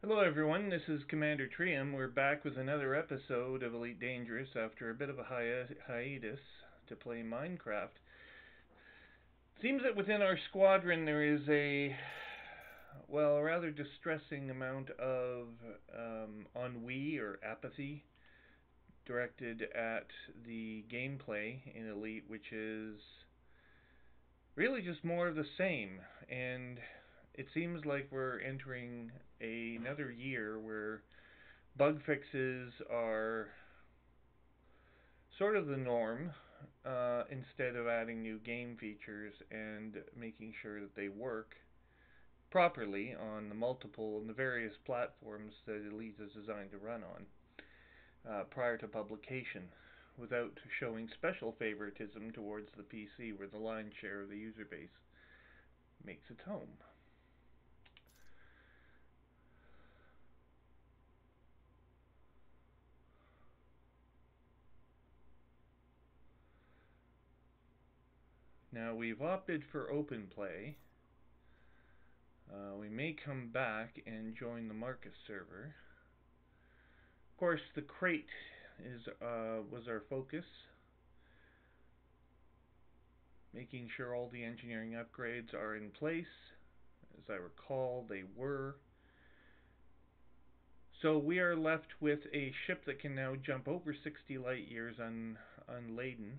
Hello everyone, this is Commander Trium. We're back with another episode of Elite Dangerous after a bit of a hiatus to play Minecraft. Seems that within our squadron there is a rather distressing amount of ennui or apathy directed at the gameplay in Elite, which is really just more of the same. And it seems like we're entering another year where bug fixes are sort of the norm, instead of adding new game features and making sure that they work properly on the various platforms that Elite is designed to run on prior to publication, without showing special favoritism towards the PC, where the lion's share of the user base makes its home. Now we've opted for open play. We may come back and join the Marcus server. Of course, the crate was our focus, making sure all the engineering upgrades are in place. As I recall, they were. So we are left with a ship that can now jump over 60 light years unladen.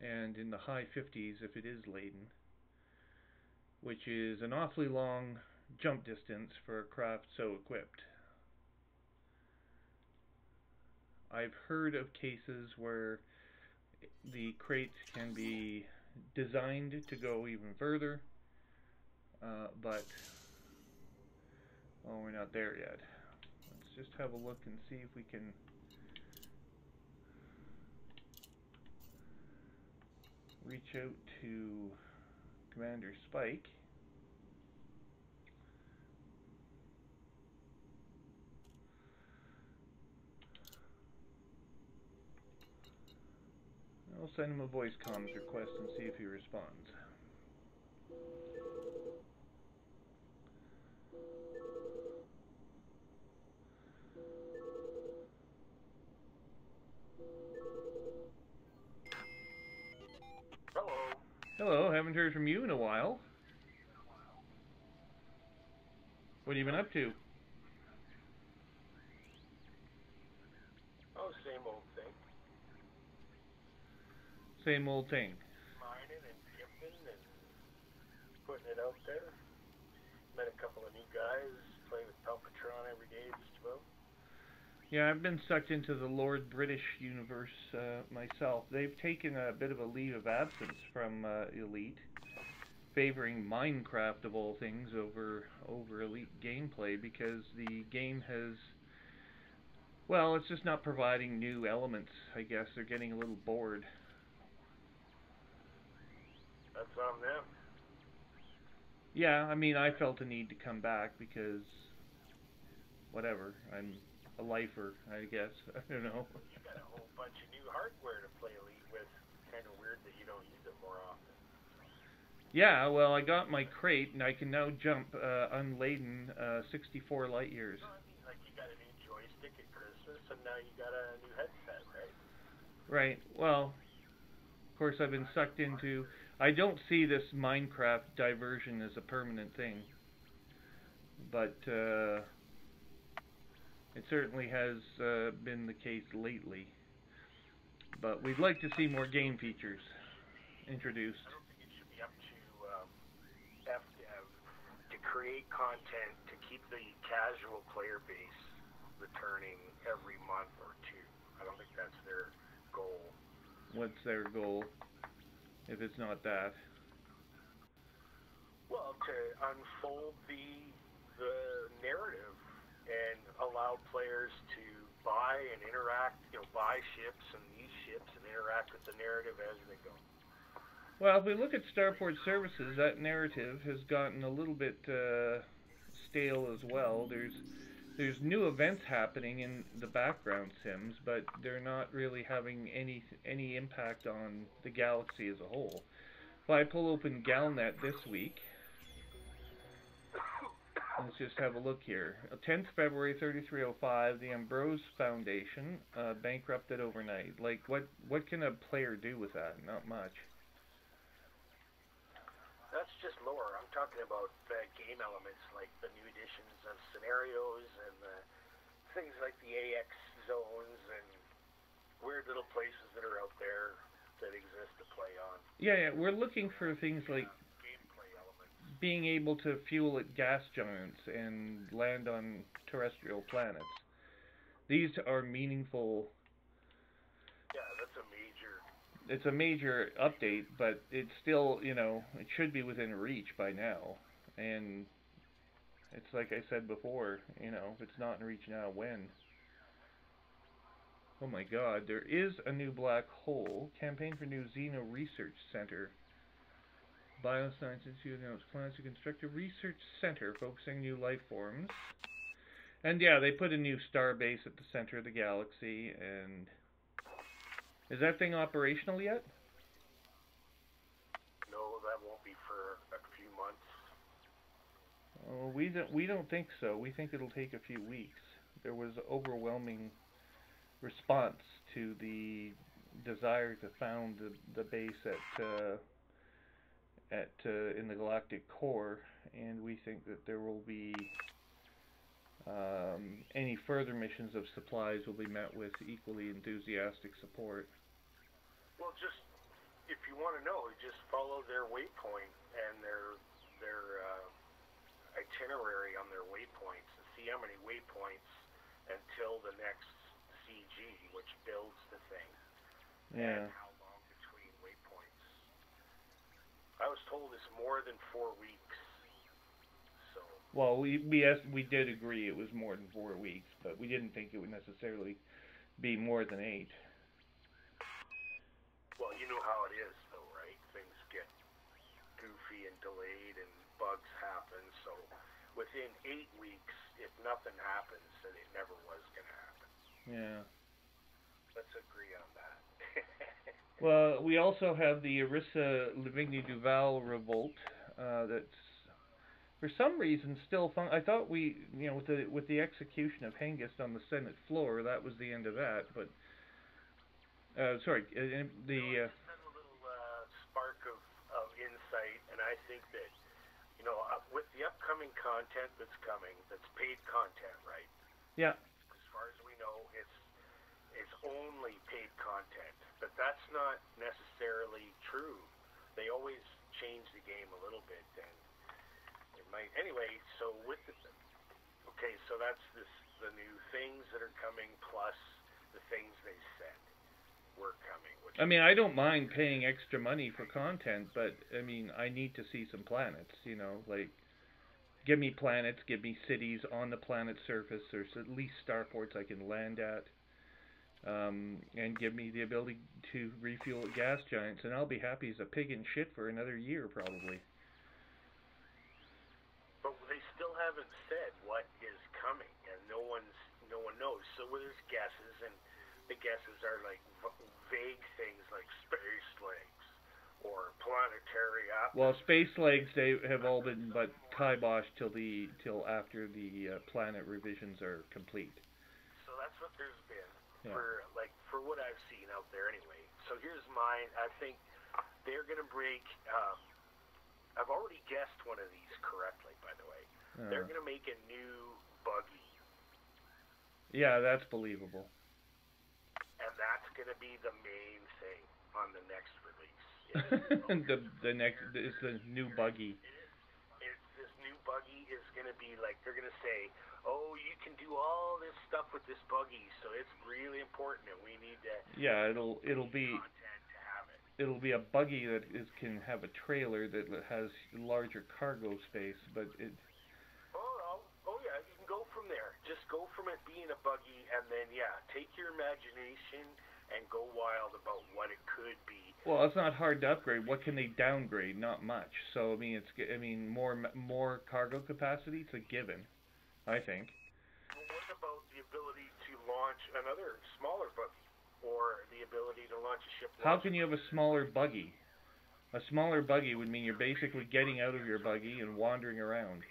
And in the high 50s if it is laden, which is an awfully long jump distance for a craft so equipped. I've heard of cases where the crate can be designed to go even further, but we're not there yet. Let's just have a look and see if we can reach out to Commander Spike. I'll send him a voice comms request and see if he responds. Hello, haven't heard from you in a while. What have you been up to? Oh, same old thing. Same old thing. Mining and dipping and putting it out there. Met a couple of new guys, play with Palpatron every day just about. Yeah, I've been sucked into the Lord British universe myself. They've taken a bit of a leave of absence from Elite, favoring Minecraft of all things over Elite gameplay, because the game has, well, it's just not providing new elements. I guess they're getting a little bored. That's on them. Yeah, I mean, I felt a need to come back because, whatever, I'm a lifer, I guess. I don't know. You got a whole bunch of new hardware to play Elite with. Kind of weird that you don't use it more often. Yeah, well, I got my crate, and I can now jump unladen 64 light years. No, I mean, like, you got a new joystick at Christmas, and now you got a new headset, right? Right. Well, of course, I've been sucked into... I don't see this Minecraft diversion as a permanent thing, but it certainly has been the case lately. But we'd like to see more game features introduced. I don't think it should be up to FDev to create content to keep the casual player base returning every month or two. I don't think that's their goal. What's their goal, if it's not that? Well, to unfold the narrative and allow players to buy and interact, buy ships and use ships and interact with the narrative as they go. Well, if we look at Starport Services, that narrative has gotten a little bit stale as well. There's new events happening in the background sims, but they're not really having any impact on the galaxy as a whole. If I pull open Galnet this week, just have a look here. 10th February 3305, the Ambrose Foundation bankrupted overnight. Like, what can a player do with that? Not much. That's just lore. I'm talking about the game elements, like the new additions of scenarios and the things like the AX zones and weird little places that are out there that exist to play on. Yeah, we're looking for things like gameplay elements. Being able to fuel at gas giants and land on terrestrial planets. These are meaningful. Yeah, that's a major. It's a major update, but it's still, it should be within reach by now. And it's like I said before, if it's not in reach now, when? Oh my god, there is a new black hole. Campaign for new Xeno Research Center. Bioscience Institute announced plans to construct a research center focusing new life forms. And yeah, they put a new star base at the center of the galaxy. And is that thing operational yet? No, that won't be for a few months. Oh, we don't think so. We think it'll take a few weeks. There was overwhelming response to the desire to found the base in the galactic core, and we think that there will be any further missions of supplies will be met with equally enthusiastic support. Well, just if you want to know, just follow their waypoint and their itinerary on their waypoints and see how many waypoints until the next CG, which builds the thing. Yeah. And how long between waypoints. I was told it's more than 4 weeks. So. Well, we did agree it was more than 4 weeks, but we didn't think it would necessarily be more than 8. Well, you know how it is, though, right? Things get goofy and delayed, and bugs happen. So, within 8 weeks, if nothing happens, then it never was going to happen. Yeah. Let's agree on that. Well, we also have the Orissa Livigny Duval revolt. That's for some reason still I thought with the execution of Hengist on the Senate floor, that was the end of that. But sorry, I just had a little spark of insight, and I think that with the upcoming content that's coming, that's paid content, right? Yeah. As far as we know, it's only paid content, but that's not necessarily true. They always change the game a little bit, and it might anyway. So so that's the new things that are coming plus the things they said were coming. I mean, I don't mind paying extra money for content, but I mean, I need to see some planets. Like give me planets, give me cities on the planet's surface, or at least starports I can land at. And give me the ability to refuel at gas giants, and I'll be happy as a pig in shit for another year, probably. But they still haven't said what is coming, and no one knows. So there's guesses, and the guesses are like vague things like space legs or planetary atmosphere. Well, space legs they have all been but kiboshed till after the planet revisions are complete. So that's what there's been. Yeah. For what I've seen out there anyway. So here's mine. I think they're going to break. I've already guessed one of these correctly, by the way. They're going to make a new buggy. Yeah, that's believable. And that's going to be the main thing on the next release. the next is the new buggy. This new buggy is going to be like they're going to say, oh, you can do all this stuff with this buggy, so it's really important, and we need to. Yeah, it'll be. Content to have it. It'll be a buggy that can have a trailer that has larger cargo space, but it. Oh yeah, you can go from there. Just go from it being a buggy, and then take your imagination and go wild about what it could be. Well, it's not hard to upgrade. What can they downgrade? Not much. So I mean, more cargo capacity. It's a given. I think. Well, what about the ability to launch another smaller buggy, or the ability to launch a ship? How can you have a smaller buggy? A smaller buggy would mean you're basically getting out of your buggy and wandering around.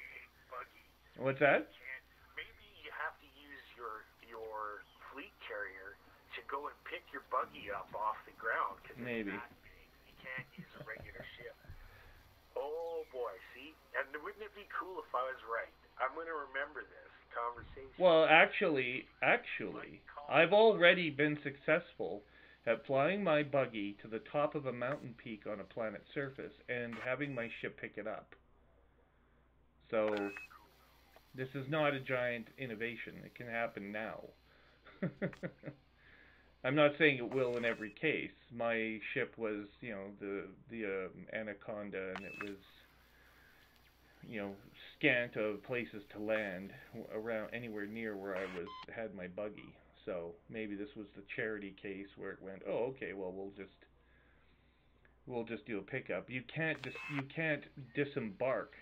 Buggy. What's And you that? can't. Maybe you have to use your fleet carrier to go and pick your buggy up off the ground because it's Maybe. that big. You can't use a regular ship. Oh boy, see, and wouldn't it be cool if I was right? I'm going to remember this conversation. Well, Like actually, call I've it on. already been successful at flying my buggy to the top of a mountain peak on a planet's surface and having my ship pick it up. So That's cool. this is not a giant innovation. It can happen now. I'm not saying it will in every case. My ship was, the Anaconda, and it was, scant of places to land around anywhere near where I was had my buggy. So maybe this was the charity case where it went, oh, okay, well we'll just do a pickup. You can't disembark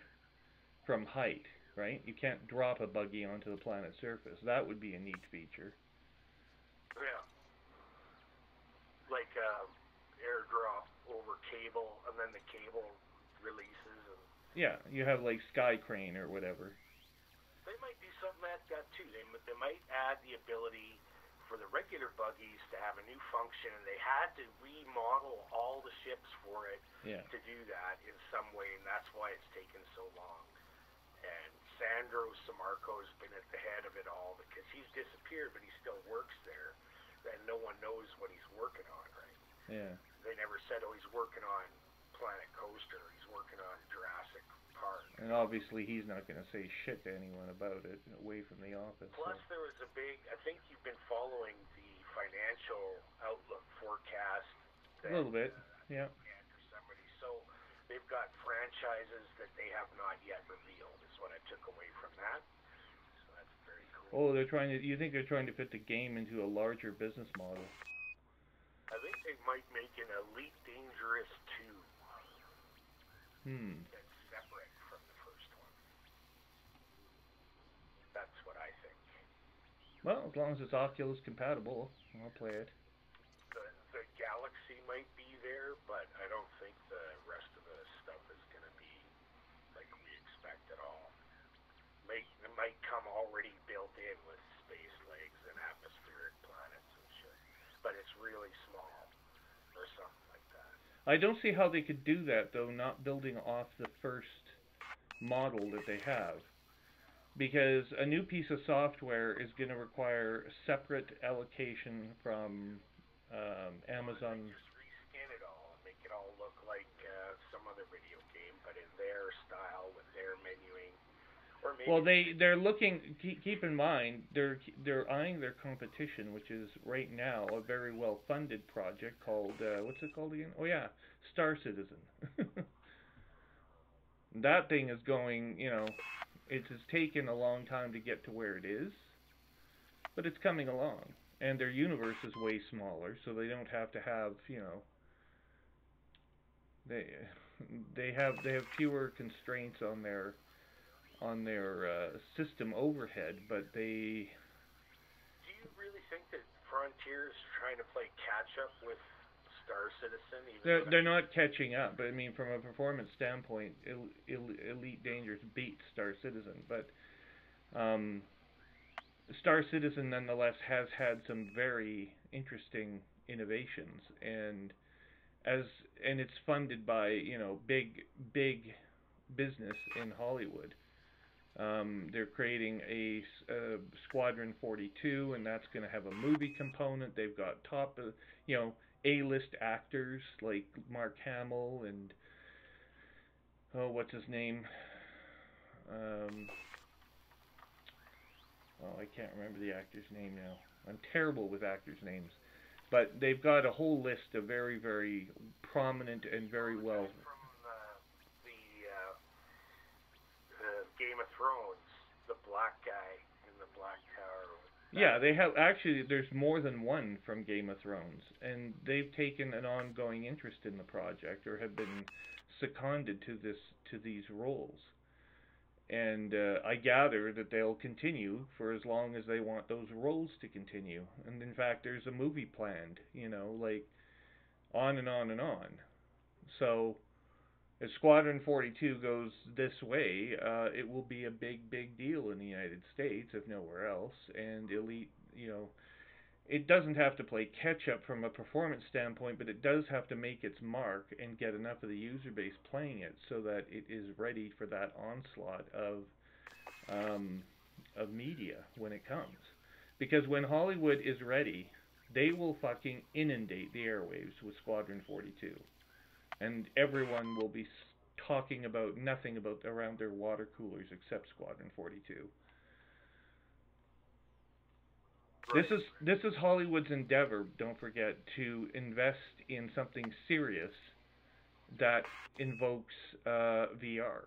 from height, right? You can't drop a buggy onto the planet's surface. That would be a neat feature. Yeah, like airdrop over cable, and then the cable releases, and Yeah, you have like Sky Crane or whatever. they might do something like that too. They might add the ability for the regular buggies to have a new function, and they had to remodel all the ships for it Yeah. to do that in some way, and that's why it's taken so long. And Sandro Samarco's been at the head of it all because he's disappeared, but he still works there, and no one knows what he's working on, right? Yeah. They never said, oh, he's working on Planet Coaster, he's working on Jurassic Park. And obviously he's not going to say shit to anyone about it away from the office. So Plus, there was a big. I think you've been following the financial outlook forecast a that little bit. Yeah. Andrew somebody. So they've got franchises that they have not yet revealed. Is what I took away from that. So that's very cool. Oh, they're trying to. You think they're trying to fit the game into a larger business model? I think they might make an Elite Dangerous 2 Hmm. that's separate from the first one. That's what I think. Well, as long as it's Oculus compatible, I'll play it. The Galaxy might be there, but I don't think the rest of the stuff is going to be like we expect at all. It might come already built in with space legs and atmospheric planets and shit, but it's really small or something like that. I don't see how they could do that though, not building off the first model that they have. Because a new piece of software is going to require separate allocation from Well, they might Amazon. just reskin it all and make it all look like some other video game, but in their style with their menuing, or maybe Well, they they just they're looking. Keep in mind, they're eyeing their competition, which is right now a very well funded project called what's it called again? Oh yeah, Star Citizen. That thing is going. It has taken a long time to get to where it is, but it's coming along. And their universe is way smaller, so they don't have to have. They they have fewer constraints on their system overhead, but they do you really think that Frontier is trying to play catch up with Star Citizen, even they're though that they're not catching up. But I mean, from a performance standpoint, Elite Dangerous beats Star Citizen, but um, Star Citizen nonetheless has had some very interesting innovations, as and it's funded by big business in Hollywood. They're creating a Squadron 42, and that's going to have a movie component. They've got A-list actors like Mark Hamill and what's his name? Um, I can't remember the actor's name now. I'm terrible with actors' names, but they've got a whole list of very, very prominent and oh very the guy well. from the Game of Thrones, the black guy in the Black Tower with Yeah, that. they have actually. There's more than one from Game of Thrones, and they've taken an ongoing interest in the project or have been seconded to these roles. And I gather that they'll continue for as long as they want those roles to continue. And in fact, there's a movie planned, like on and on and on. So If Squadron 42 goes this way, it will be a big, big deal in the United States, if nowhere else. And Elite, it doesn't have to play catch up from a performance standpoint, but it does have to make its mark and get enough of the user base playing it so that it is ready for that onslaught of media when it comes. Because when Hollywood is ready, they will fucking inundate the airwaves with Squadron 42, and everyone will be talking about nothing about around their water coolers except Squadron 42. Right. This is Hollywood's endeavor. Don't forget to invest in something serious that invokes VR.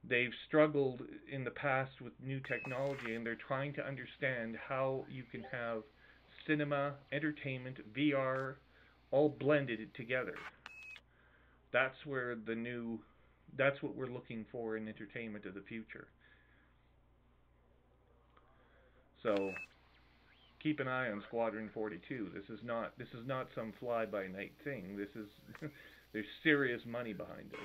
They've struggled in the past with new technology, and they're trying to understand how you can have cinema, entertainment, VR, all blended together. That's where that's what we're looking for in entertainment of the future. So keep an eye on Squadron 42. This is not some fly by night thing. This is there's serious money behind this.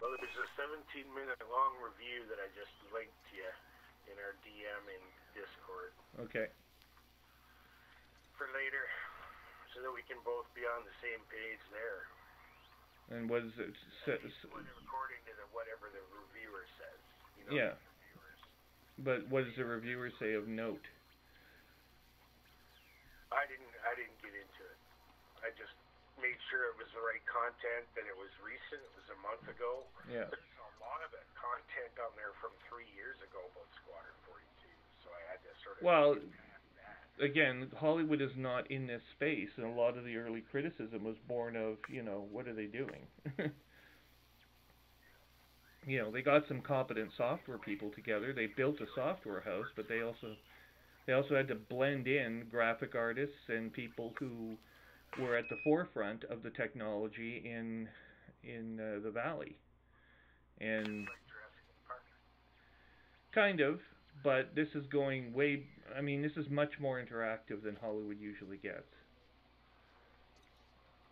Well, there's a 17-minute long review that I just linked to you in our DM in Discord. Okay. For later, so that we can both be on the same page there. And what is it? According to whatever the reviewer says. Yeah. But what does the reviewer say of note? I didn't get into it. I just made sure it was the right content, that it was recent, it was a month ago. Yeah. There's a lot of it content on there from 3 years ago about Squadron 42, so I had to sort of again, Hollywood is not in this space, and a lot of the early criticism was born of, what are they doing? They got some competent software people together. They built a software house, but they also had to blend in graphic artists and people who were at the forefront of the technology in the valley. And kind of, but this is going way. I mean, this is much more interactive than Hollywood usually gets.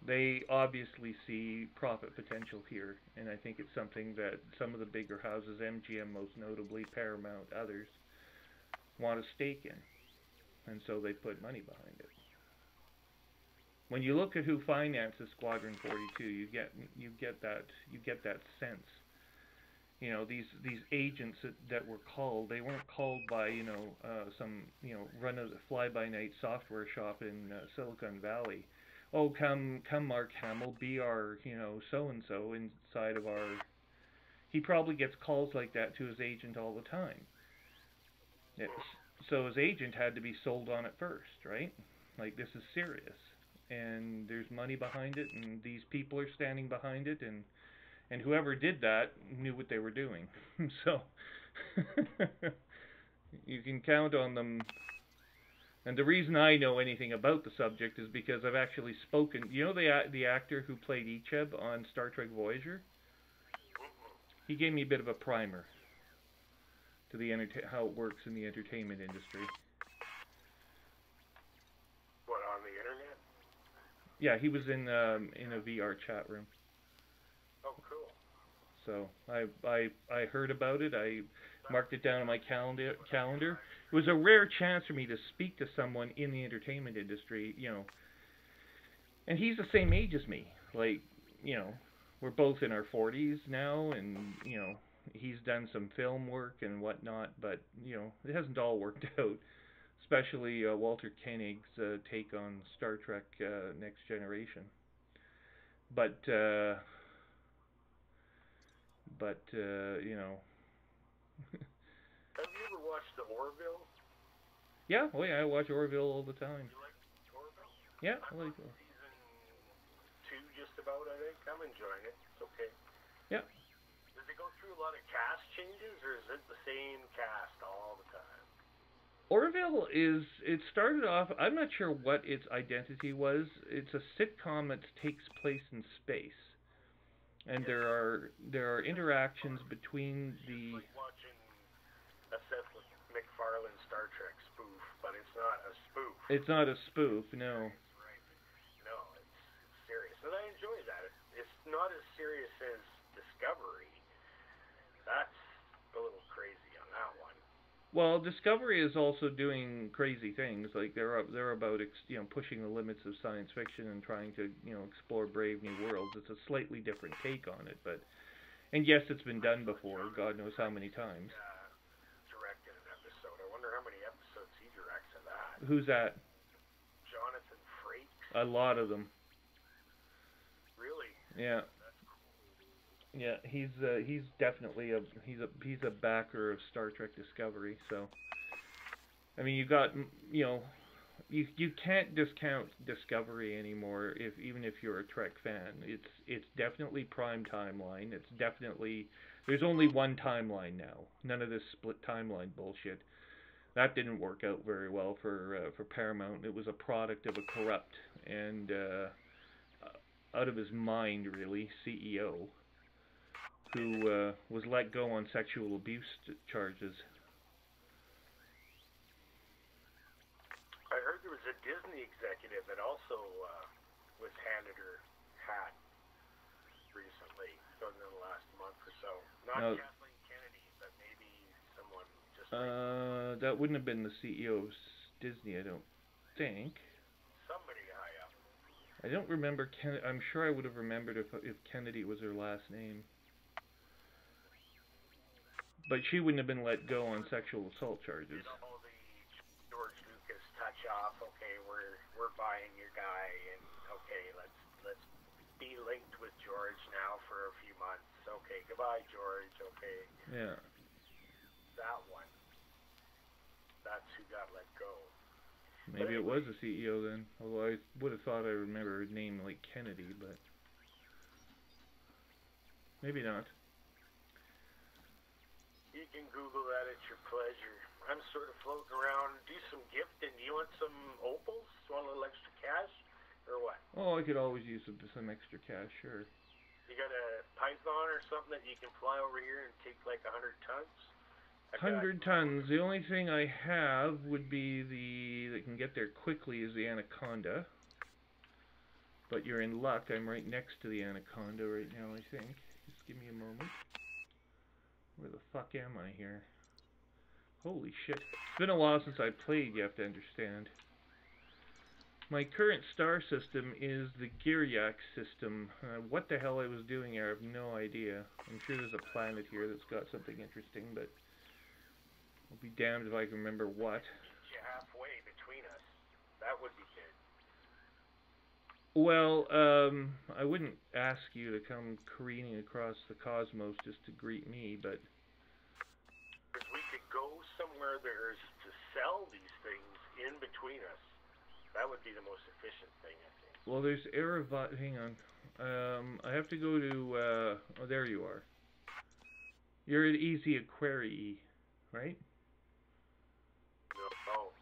They obviously see profit potential here, and I think it's something that some of the bigger houses, MGM most notably, Paramount, others, want a stake in, and so they put money behind it. When you look at who finances Squadron 42, you get that sense. These agents that were called, they weren't called by some run of the fly by night software shop in Silicon Valley. Oh, come Mark Hamill, be our so and so inside of our. He probably gets calls like that to his agent all the time. So his agent had to be sold on it first, right? Like, this is serious, and there's money behind it, and these people are standing behind it, and whoever did that knew what they were doing. So you can count on them. And the reason I know anything about the subject is because I've actually spoken. The actor who played Icheb on Star Trek Voyager? He gave me a bit of a primer to how it works in the entertainment industry. What, on the internet? Yeah, he was in a VR chat room. Oh, cool. So I heard about it. I marked it down on my calendar. It was a rare chance for me to speak to someone in the entertainment industry, and he's the same age as me. Like, we're both in our 40s now, and he's done some film work and whatnot, but it hasn't all worked out. Especially Walter Koenig's take on Star Trek Next Generation. But Have you ever watched the Orville? Yeah, I watch Orville all the time. You like Orville? Yeah, I like it. Season 2 just about, I think. I'm enjoying it. It's okay. Yeah. Does it go through a lot of cast changes, or is it the same cast all the time? Orville it started off, I'm not sure what its identity was. It's a sitcom that takes place in space. And there are interactions between the. It's like watching a Seth MacFarlane Star Trek spoof, but it's not a spoof. It's not a spoof, no. Right. No, it's serious. not as serious as Discovery. That's a little crazy on that one. Well, Discovery is also doing crazy things. Like they're about pushing the limits of science fiction and trying to explore brave new worlds. It's a slightly different take on it, but and yes, it's been done before. God knows how many times. Directed an episode. I wonder how many episodes he directs of that. Who's that? Jonathan Frakes. A lot of them. Really? Yeah. That's cool. Yeah, he's definitely he's a backer of Star Trek Discovery. So, I mean, you got you can't discount Discovery anymore even if you're a Trek fan. It's definitely prime timeline. It's definitely there's only one timeline now. None of this split timeline bullshit. That didn't work out very well for Paramount. It was a product of a corrupt and out of his mind really CEO who was let go on sexual abuse charges. I heard there was a Disney executive that also was handed her hat recently, so in the last month or so. Not Kathleen Kennedy, but maybe someone just. That wouldn't have been the CEO of Disney, I don't think. Somebody high up. I don't remember I'm sure I would have remembered if Kennedy was her last name. But she wouldn't have been let go on sexual assault charges. All the George Lucas touch off. Okay, we're buying your guy, and okay, let's be linked with George now for a few months. Okay, goodbye, George. Okay. Yeah. That one. That's who got let go. Maybe it was the CEO then. Although I would have thought I remember a name like Kennedy, but maybe not. You can Google that at your pleasure. I'm sort of floating around, do some gifting. Do you want some opals? Want a little extra cash? Or what? Oh, I could always use some extra cash, sure. You got a Python or something that you can fly over here and take like 100 tons? 100 tons. The only thing I have would be that can get there quickly is the Anaconda. But you're in luck. I'm right next to the Anaconda right now, I think. Just give me a moment. Where the fuck am I here? Holy shit. It's been a while since I played, you have to understand. My current star system is the Giriac system. What the hell I was doing here, I have no idea. I'm sure there's a planet here that's got something interesting, but I'll be damned if I can remember what. Meet you halfway between us. That would be good. Well, I wouldn't ask you to come careening across the cosmos just to greet me, but... Because we could go somewhere there's to sell these things in between us. That would be the most efficient thing, I think. Well, there's Erevat... Hang on. I have to go to... oh, there you are. You're at Easy Aquarii, right? No.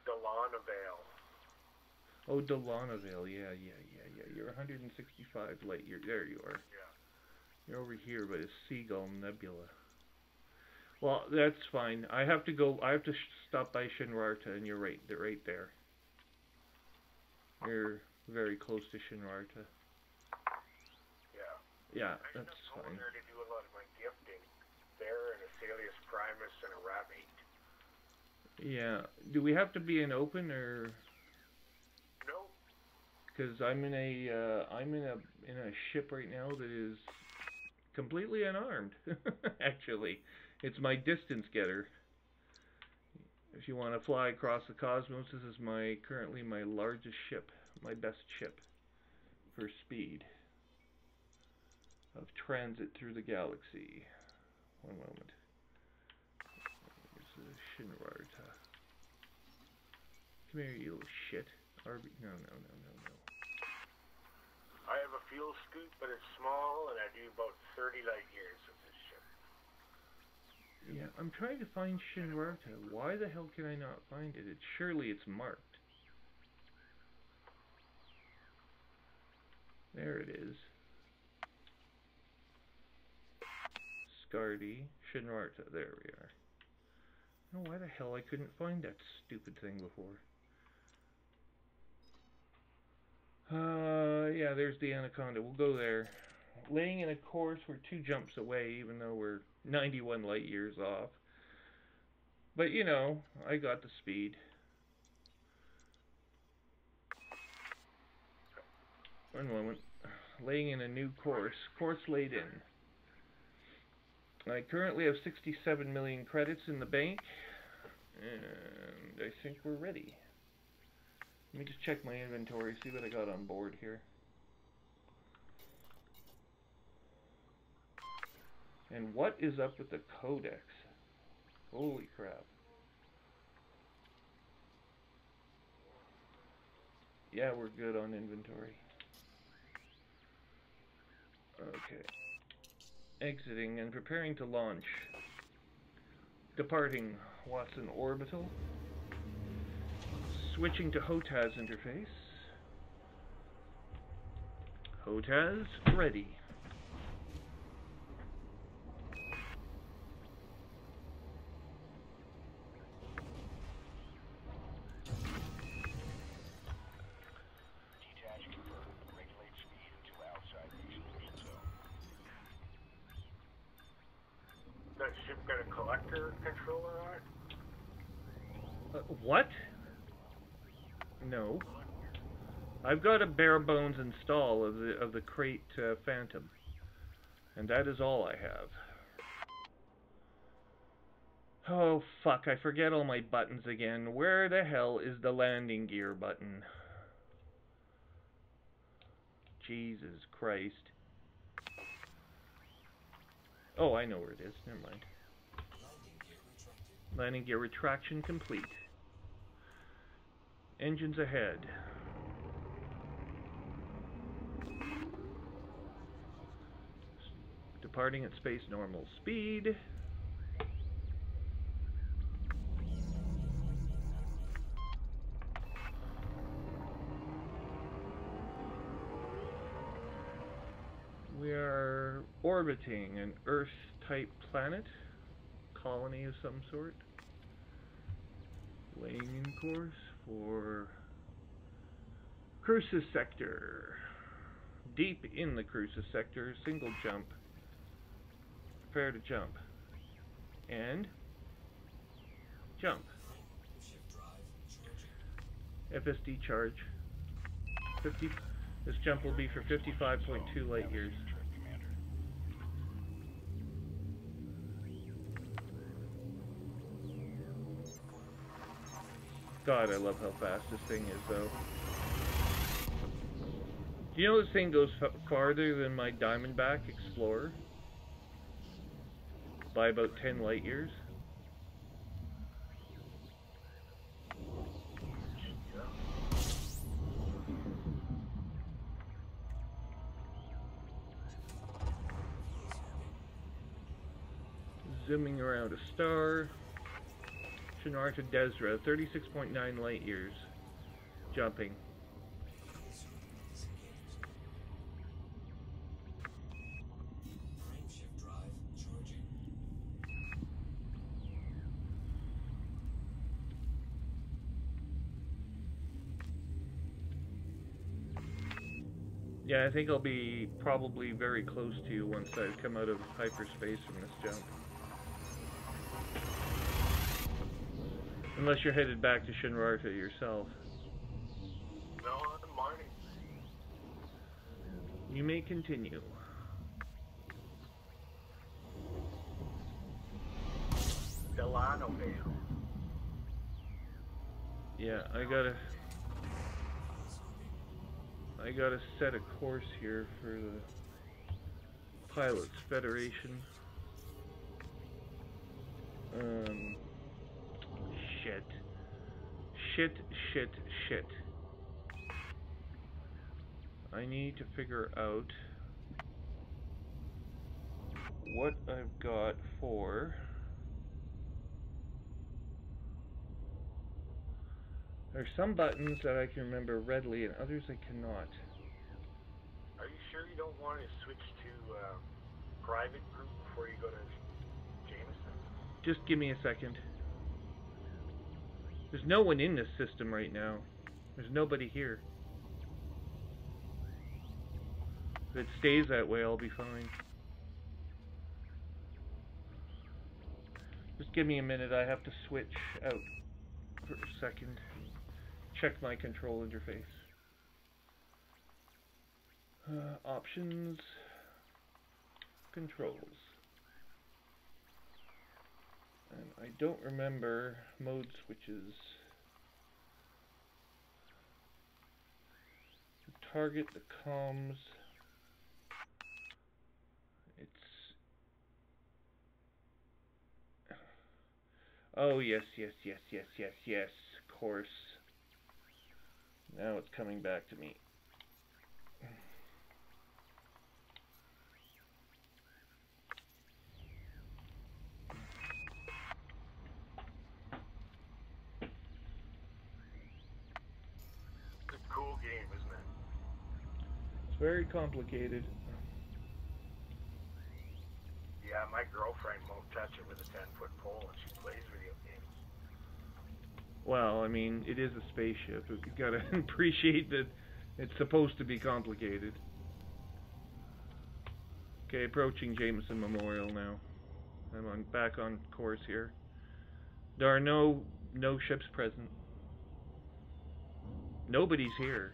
Delanavale. Oh, Delanavale, yeah. You're 165 light years. There you are. Yeah. You're over here by the Seagull Nebula. Well, that's fine. I have to stop by Shinrarta, and you're right. They're right there. You're very close to Shinrarta. Yeah. Yeah, that's fine. I'm going there to do a lot of my gifting. There, and a Salius Primus and a Ravate. Yeah. Do we have to be in open or? No. Because I'm in a ship right now that is completely unarmed. Actually, it's my distance getter. If you want to fly across the cosmos, this is currently my largest ship, my best ship for speed of transit through the galaxy. One moment. Here's Shinrarta. Come here, you little shit. No. I have a fuel scoop, but it's small, and I do about 30 light years with this ship. Yeah, I'm trying to find Shinrarta. Why the hell can I not find it? Surely it's marked. There it is. Scardy, Shinrarta. There we are. Oh, why the hell I couldn't find that stupid thing before? Yeah, there's the Anaconda. We'll go there. Laying in a course, we're 2 jumps away, even though we're 91 light years off. But, you know, I got the speed. One moment. Laying in a new course. Course laid in. I currently have 67 million credits in the bank. And I think we're ready. Let me just check my inventory, see what I got on board here. And what is up with the codex? Holy crap. Yeah, we're good on inventory. Okay. Exiting and preparing to launch. Departing Watson Orbital. Switching to HOTAS interface. HOTAS ready. That ship got a collector controller on it? What? No. I've got a bare bones install of the crate Phantom, and that is all I have. Oh fuck! I forget all my buttons again. Where the hell is the landing gear button? Jesus Christ! Oh, I know where it is. Never mind. Landing gear retraction complete. Engines ahead. Departing at space normal speed. We are orbiting an Earth-type planet. Colony of some sort. Laying in course for Crucis sector. Deep in the Crucis sector, single jump. Prepare to jump. And jump. FSD charge. 50. This jump will be for 55.2 light years. God, I love how fast this thing is, though. Do you know this thing goes farther than my Diamondback Explorer? By about 10 light years? Zooming around a star. Shinrarta Desra, 36.9 light years. Jumping. Yeah, I think I'll be probably very close to you once I come out of hyperspace from this jump. Unless you're headed back to Shinrarta yourself. No, I'm mining. You may continue. Delano Vale. Yeah, I gotta set a course here for the Pilots Federation. Shit. I need to figure out what I've got for... There's some buttons that I can remember readily and others I cannot. Are you sure you don't want to switch to private group before you go to Jameson? Just give me a second. There's no one in this system right now. There's nobody here. If it stays that way, I'll be fine. Just give me a minute. I have to switch out for a second. Check my control interface. Options. Controls. And I don't remember mode switches. The target, the comms. It's... Oh, yes, of course. Now it's coming back to me. It's a cool game, isn't it? It's very complicated. Yeah, my girlfriend won't touch it with a 10-foot pole and she plays video games. Well, I mean, it is a spaceship. You gotta appreciate that it's supposed to be complicated. Okay, approaching Jameson Memorial now. I'm back on course here. There are no ships present. Nobody's here.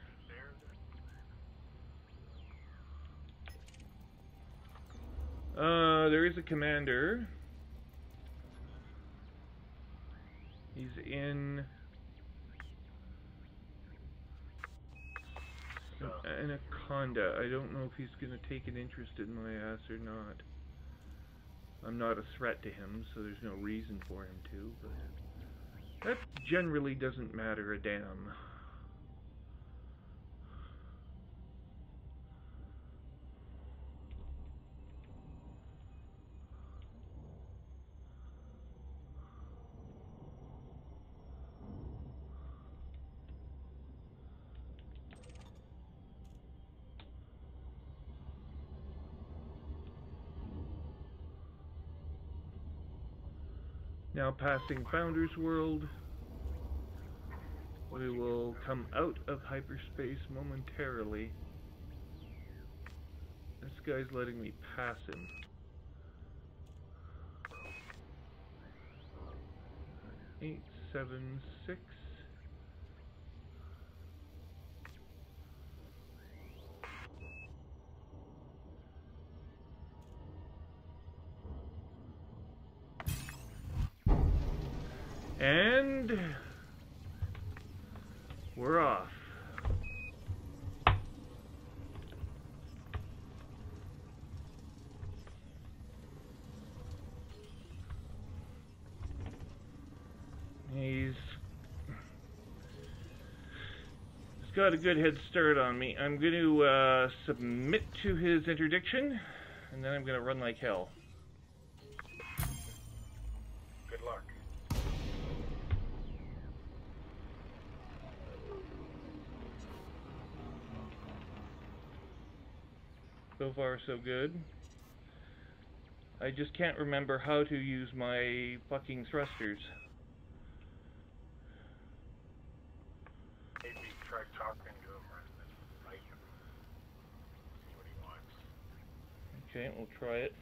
There is a commander. He's in Anaconda. I don't know if he's gonna take an interest in my ass or not. I'm not a threat to him, so there's no reason for him to, but that generally doesn't matter a damn. Now passing Founder's World. We will come out of hyperspace momentarily. This guy's letting me pass him. Eight, 7, 6. And we're off. He's got a good head start on me. I'm going to submit to his interdiction, and then I'm going to run like hell. Good luck. So far, so good. I just can't remember how to use my fucking thrusters. Maybe try talking to him rather than fight him. See what he wants. Okay, we'll try it.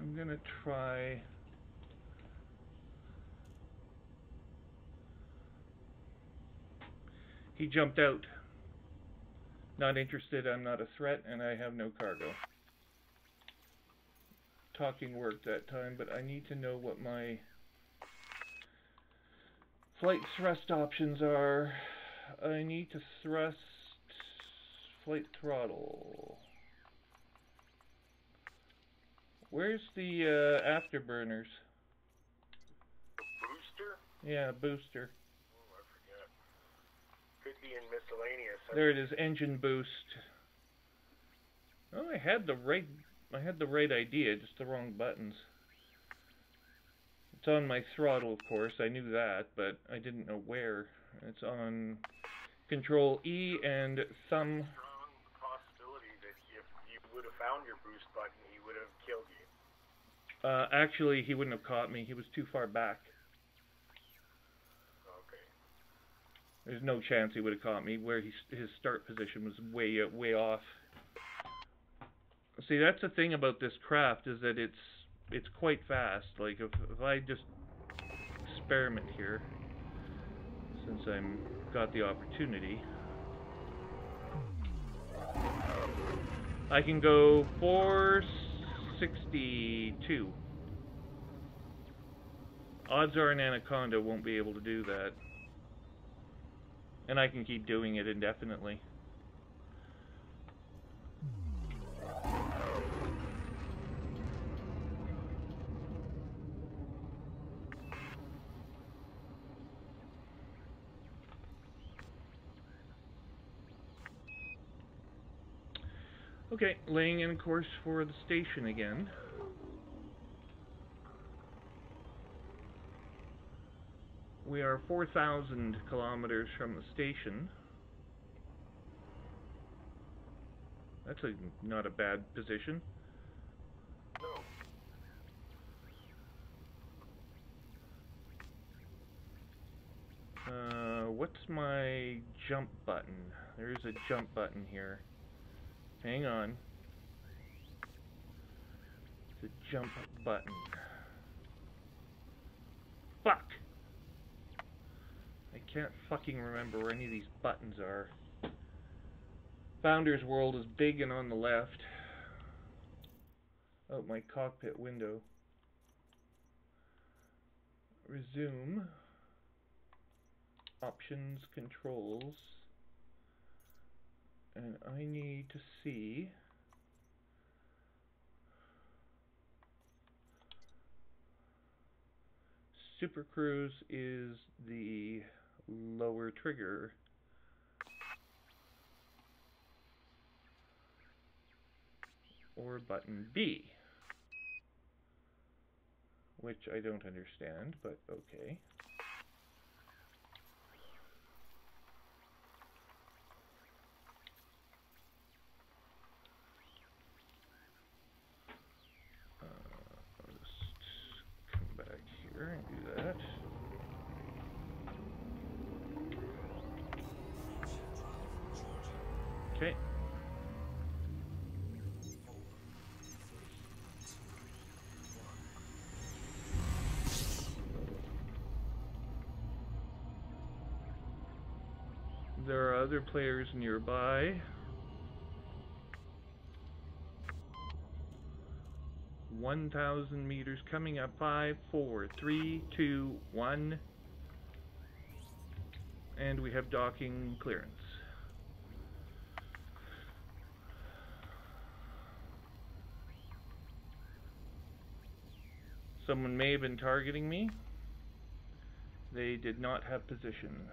I'm gonna try. He jumped out. Not interested, I'm not a threat, and I have no cargo. talking worked that time, but I need to know what my flight thrust options are. I need to thrust flight throttle. Where's the afterburners? The booster? Yeah, booster. Oh, I forget. Could be in miscellaneous. There it is, engine boost. Oh, I had the right idea, just the wrong buttons. It's on my throttle, of course. I knew that, but I didn't know where. It's on Control E and thumb. Strong possibility that if you would have found your boost button, he would have killed you. Actually, he wouldn't have caught me. He was too far back. Okay. There's no chance he would have caught me. Where his start position was way off. See, that's the thing about this craft, is that it's quite fast. Like if I just experiment here, since I'm got the opportunity, I can go 462. Odds are an Anaconda won't be able to do that, and I can keep doing it indefinitely. Okay, laying in course for the station again. We are 4,000 kilometers from the station. That's not a bad position. What's my jump button? There's a jump button here. Hang on. The jump button. Fuck! I can't fucking remember where any of these buttons are. Founder's World is big and on the left. Oh, my cockpit window. Resume. Options, controls. And I need to see... Super Cruise is the lower trigger. Or button B. Which I don't understand, but okay. I'll just come back here and do that. Okay. There are other players nearby. 1,000 meters coming up. 5, 4, 3, 2, 1. And we have docking clearance. Someone may have been targeting me. They did not have position.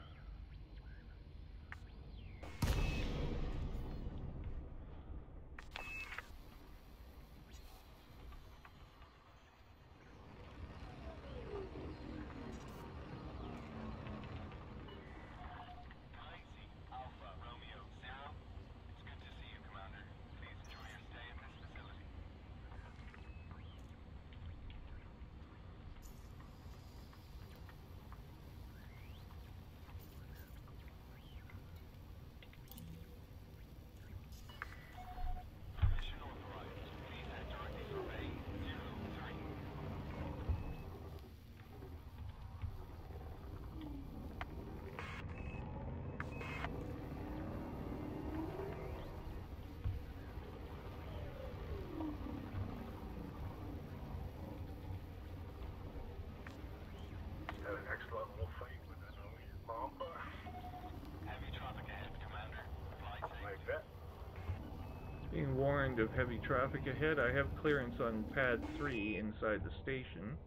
significant of heavy traffic ahead. I have clearance on pad 3 inside the station.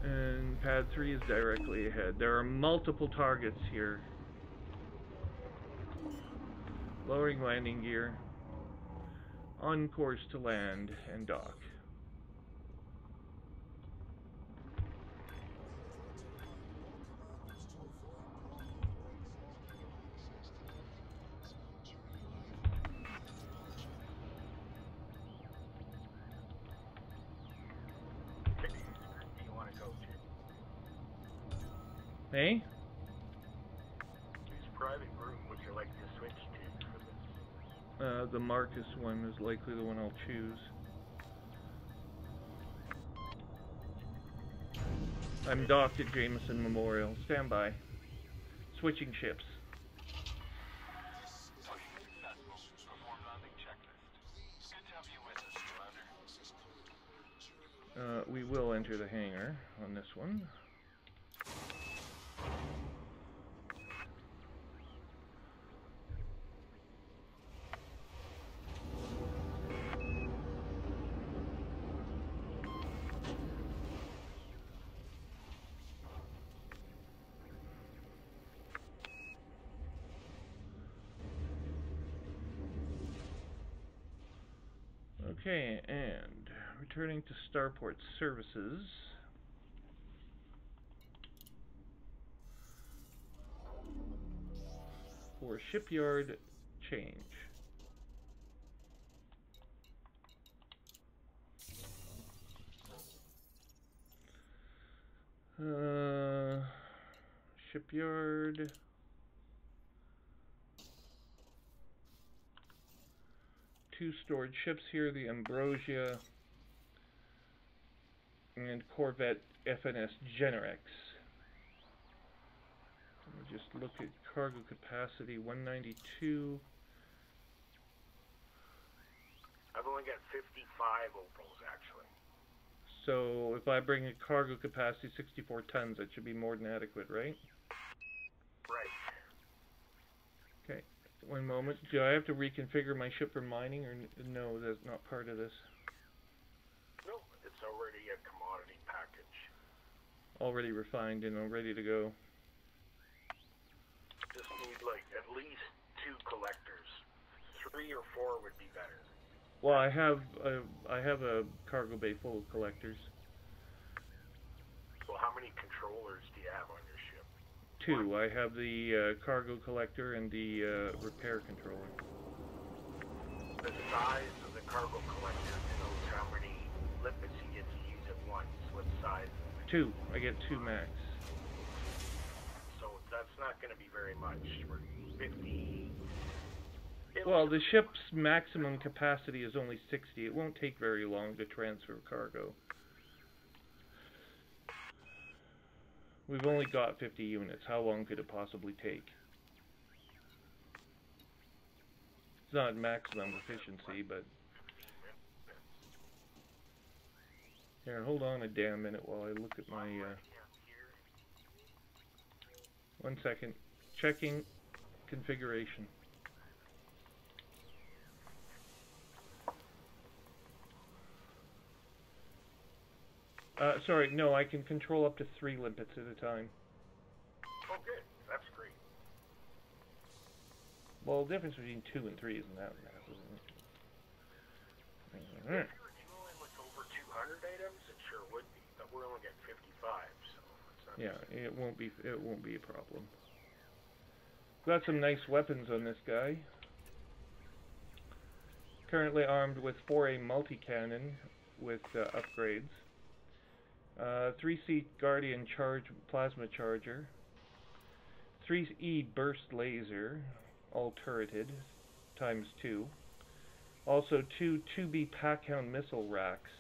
And pad 3 is directly ahead. There are multiple targets here. Lowering landing gear. On course to land and dock. Hey? Whose private group would you like to switch to for this? The Marcus one is likely the one I'll choose. I'm docked at Jameson Memorial. Stand by. Switching ships. We will enter the hangar on this one. Okay, and returning to Starport Services. For shipyard change. Shipyard. Two stored ships here, the Ambrosia and Corvette FNS Generex. Let me just look at cargo capacity, 192. I've only got 55 opals, actually. So if I bring a cargo capacity 64 tons, that should be more than adequate, right? Right. Okay, one moment. Do I have to reconfigure my ship for mining, or no, that's not part of this? No, it's already a commodity package. Already refined and ready to go. Just need like at least 2 collectors. 3 or 4 would be better. Well, I have a cargo bay full of collectors. Well, how many controllers do you have on your ship? 2. I have the cargo collector and the repair controller. The size of the cargo collector knows how many lipids you get to use at once. What size is it? 2. I get 2 max. So that's not going to be very much. We're 50. Well, the ship's maximum capacity is only 60. It won't take very long to transfer cargo. We've only got 50 units. How long could it possibly take? It's not maximum efficiency, but... Here, hold on a damn minute while I look at my... 1 second. Checking configuration. Sorry, no, I can control up to 3 limpets at a time. Oh, good. That's great. Well, the difference between 2 and 3 isn't that massive, isn't it? If you were dealing with over 200 items, it sure would be, but we're only getting 55, so it's not... Yeah, it won't be a problem. Got some nice weapons on this guy. Currently armed with 4A multi-cannon with upgrades. 3C Guardian plasma charger. 3E burst laser, all turreted, ×2. Also 2 2B Packhound missile racks.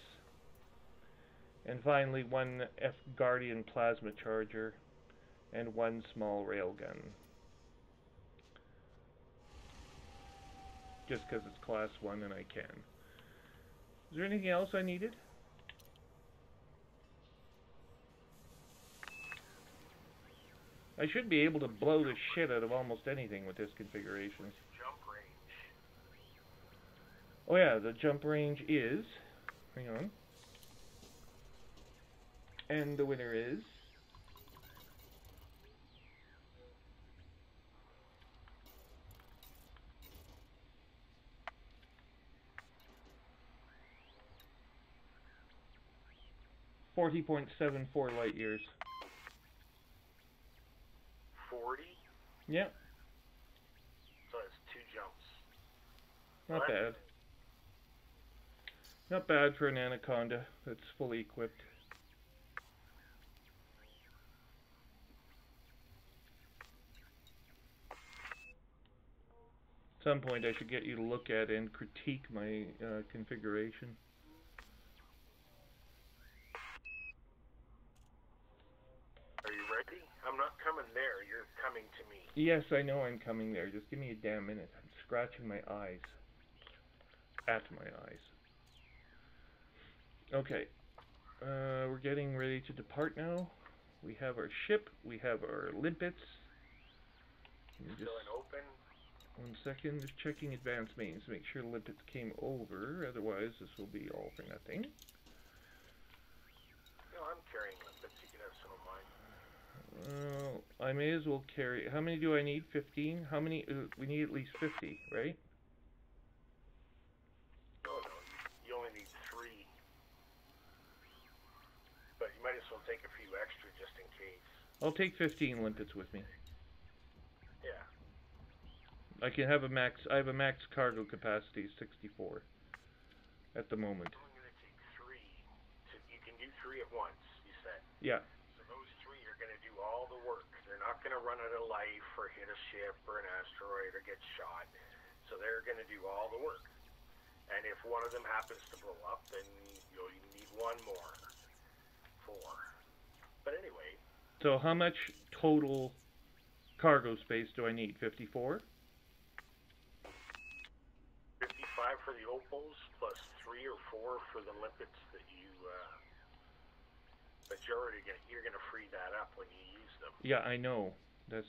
And finally 1 F Guardian plasma charger and 1 small railgun. Just because it's class 1 and I can. Is there anything else I needed? I should be able to blow the shit out of almost anything with this configuration. Jump range. Oh yeah, the jump range is... Hang on. And the winner is... .74 light years. 40? Yeah. So it's 2 jumps. Not What? bad. Not bad for an Anaconda that's fully equipped. At some point I should get you to look at and critique my configuration. Are you ready? I'm not coming there. You're coming to me. Yes, I know I'm coming there. Just give me a damn minute. I'm scratching my eyes. At my eyes. Okay. We're getting ready to depart now. We have our ship. We have our limpets. Still in open? 1 second. Just checking advanced maintenance to make sure limpets came over. Otherwise, this will be all for nothing. No, I'm carrying limpets. You can have some of mine. I may as well carry... How many do I need? 15? How many? We need at least 50, right? No, you only need 3. But you might as well take a few extra just in case. I'll take 15 limpets with me. Yeah. I can have a max... I have a max cargo capacity of 64 at the moment. I'm going to take 3. So you can do 3 at once, you said. Yeah. So those 3 are going to do all the work. They're not going to run out of life or hit a ship or an asteroid or get shot. So they're going to do all the work. And if one of them happens to blow up, then you'll need 1 more. 4. But anyway. So how much total cargo space do I need? 54? 55 for the opals, plus 3 or 4 for the limpets that you, but you're gonna free that up when you use them. Yeah, I know. That's...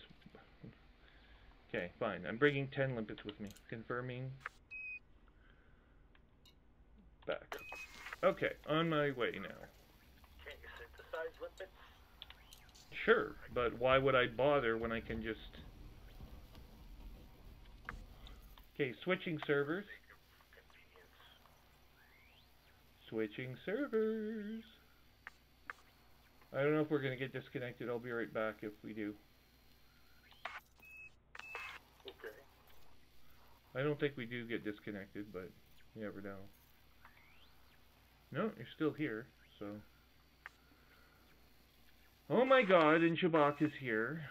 Okay, fine. I'm bringing 10 limpets with me. Confirming. Back. Okay, on my way now. Can't you synthesize limpets? Sure, but why would I bother when I can just... Okay, switching servers. Switching servers. I don't know if we're going to get disconnected. I'll be right back if we do. Okay. I don't think we do get disconnected, but you never know. No, you're still here, so... Oh my god, and Shabak is here.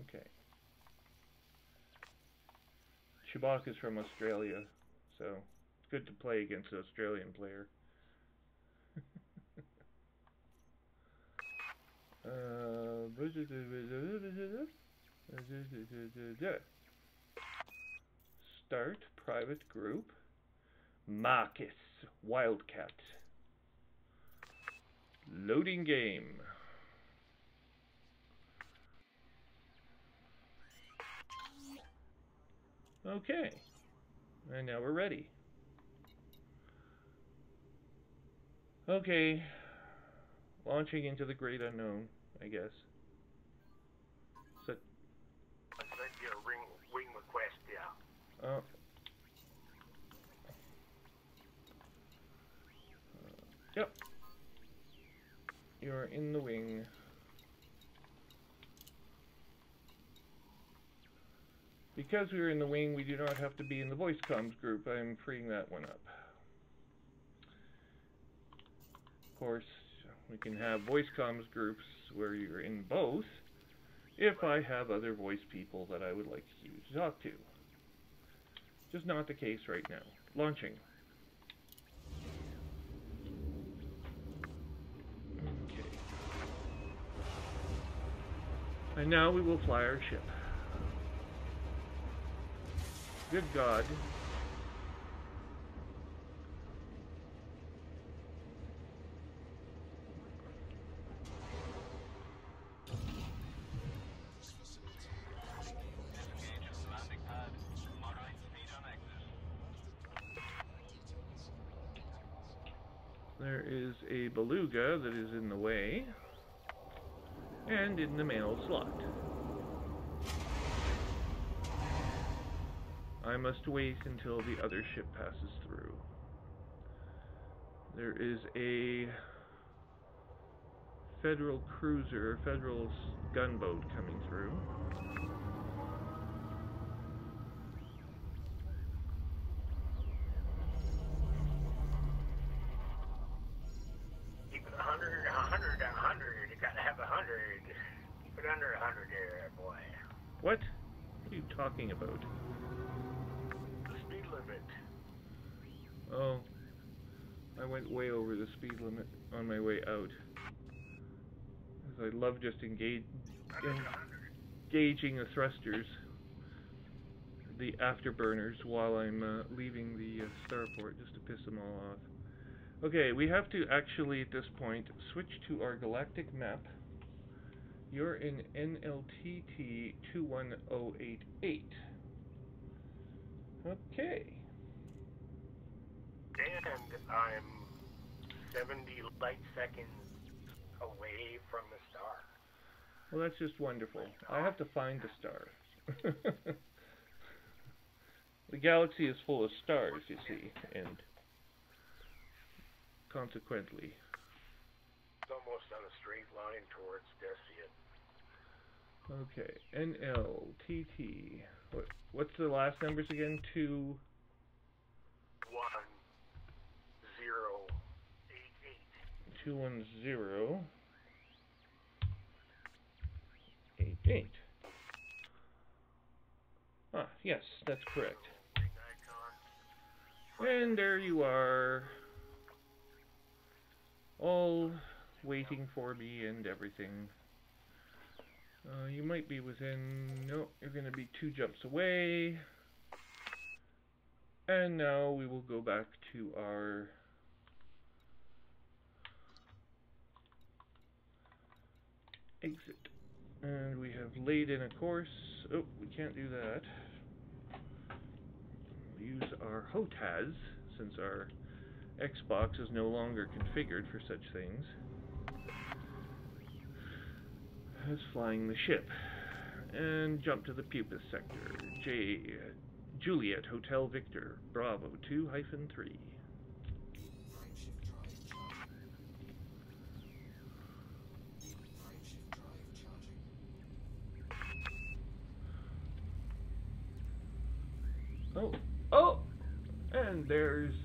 Okay. Shabak is from Australia, so it's good to play against an Australian player. Start private group. Marcus Wildcat. Loading game. Okay. And now we're ready. Okay. Launching into the great unknown, I guess. So, I sent you a wing request, yeah. oh. Yep. You're in the wing. Because we're in the wing, we do not have to be in the voice comms group. I'm freeing that one up. Of course, we can have voice comms groups where you're in both if I have other voice people that I would like you to talk to. Just not the case right now. Launching. Okay. And now we will fly our ship. Good God. There is a beluga that is in the way, and in the mail slot. I must wait until the other ship passes through. There is a federal cruiser, federal gunboat coming through. Keep it 100, 100, 100. You gotta have 100. Keep it under 100 there, boy. What? What are you talking about? The speed limit. Oh, I went way over the speed limit on my way out. Because I love just engaging the thrusters, the afterburners, while I'm leaving the starport, just to piss them all off. Okay, we have to actually, at this point, switch to our galactic map. You're in NLTT 21088. Okay. And I'm 70 light seconds away from the star. Well, that's just wonderful. I have to find the star. The galaxy is full of stars, you see, and consequently. It's almost on a straight line towards Decian. Okay, NLTT. What's the last numbers again? 2 1088. 21088. Ah, yes, that's correct. And there you are, all waiting for me and everything. You might be within... No, you're going to be 2 jumps away. And now we will go back to our... exit. And we have laid in a course. Oh, we can't do that. We'll use our HOTAS, since our Xbox is no longer configured for such things, as flying the ship. And jump to the Pupus sector. Juliet Hotel Victor, Bravo 2-3. Oh, and there's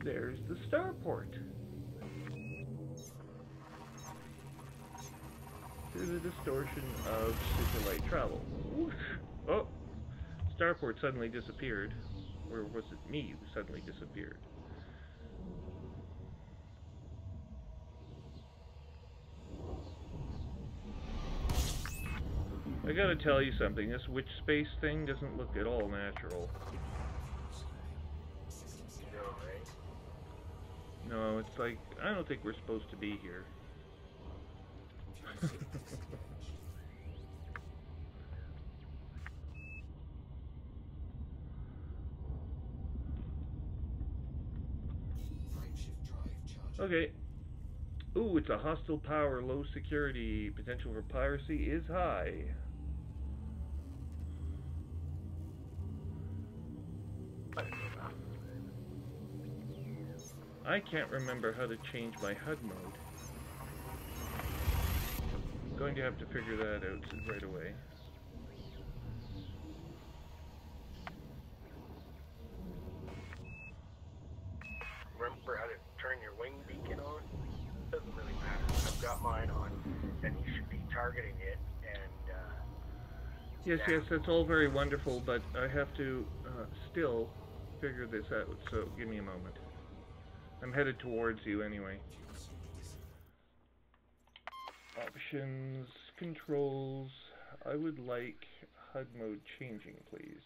the starport. Through the distortion of superlight travel. Whoosh. Oh, starport suddenly disappeared. Or was it me who suddenly disappeared? I gotta tell you something, this witch space thing doesn't look at all natural. No, it's like, I don't think we're supposed to be here. Okay. Ooh, it's a hostile power, low security. Potential for piracy is high. I can't remember how to change my HUD mode. I'm going to have to figure that out right away. Remember how to turn your wing beacon on? Doesn't really matter. I've got mine on, and you should be targeting it. And yes, that's all very wonderful, but I have to still figure this out. So give me a moment. I'm headed towards you anyway. Options, controls. I would like HUD mode changing, please.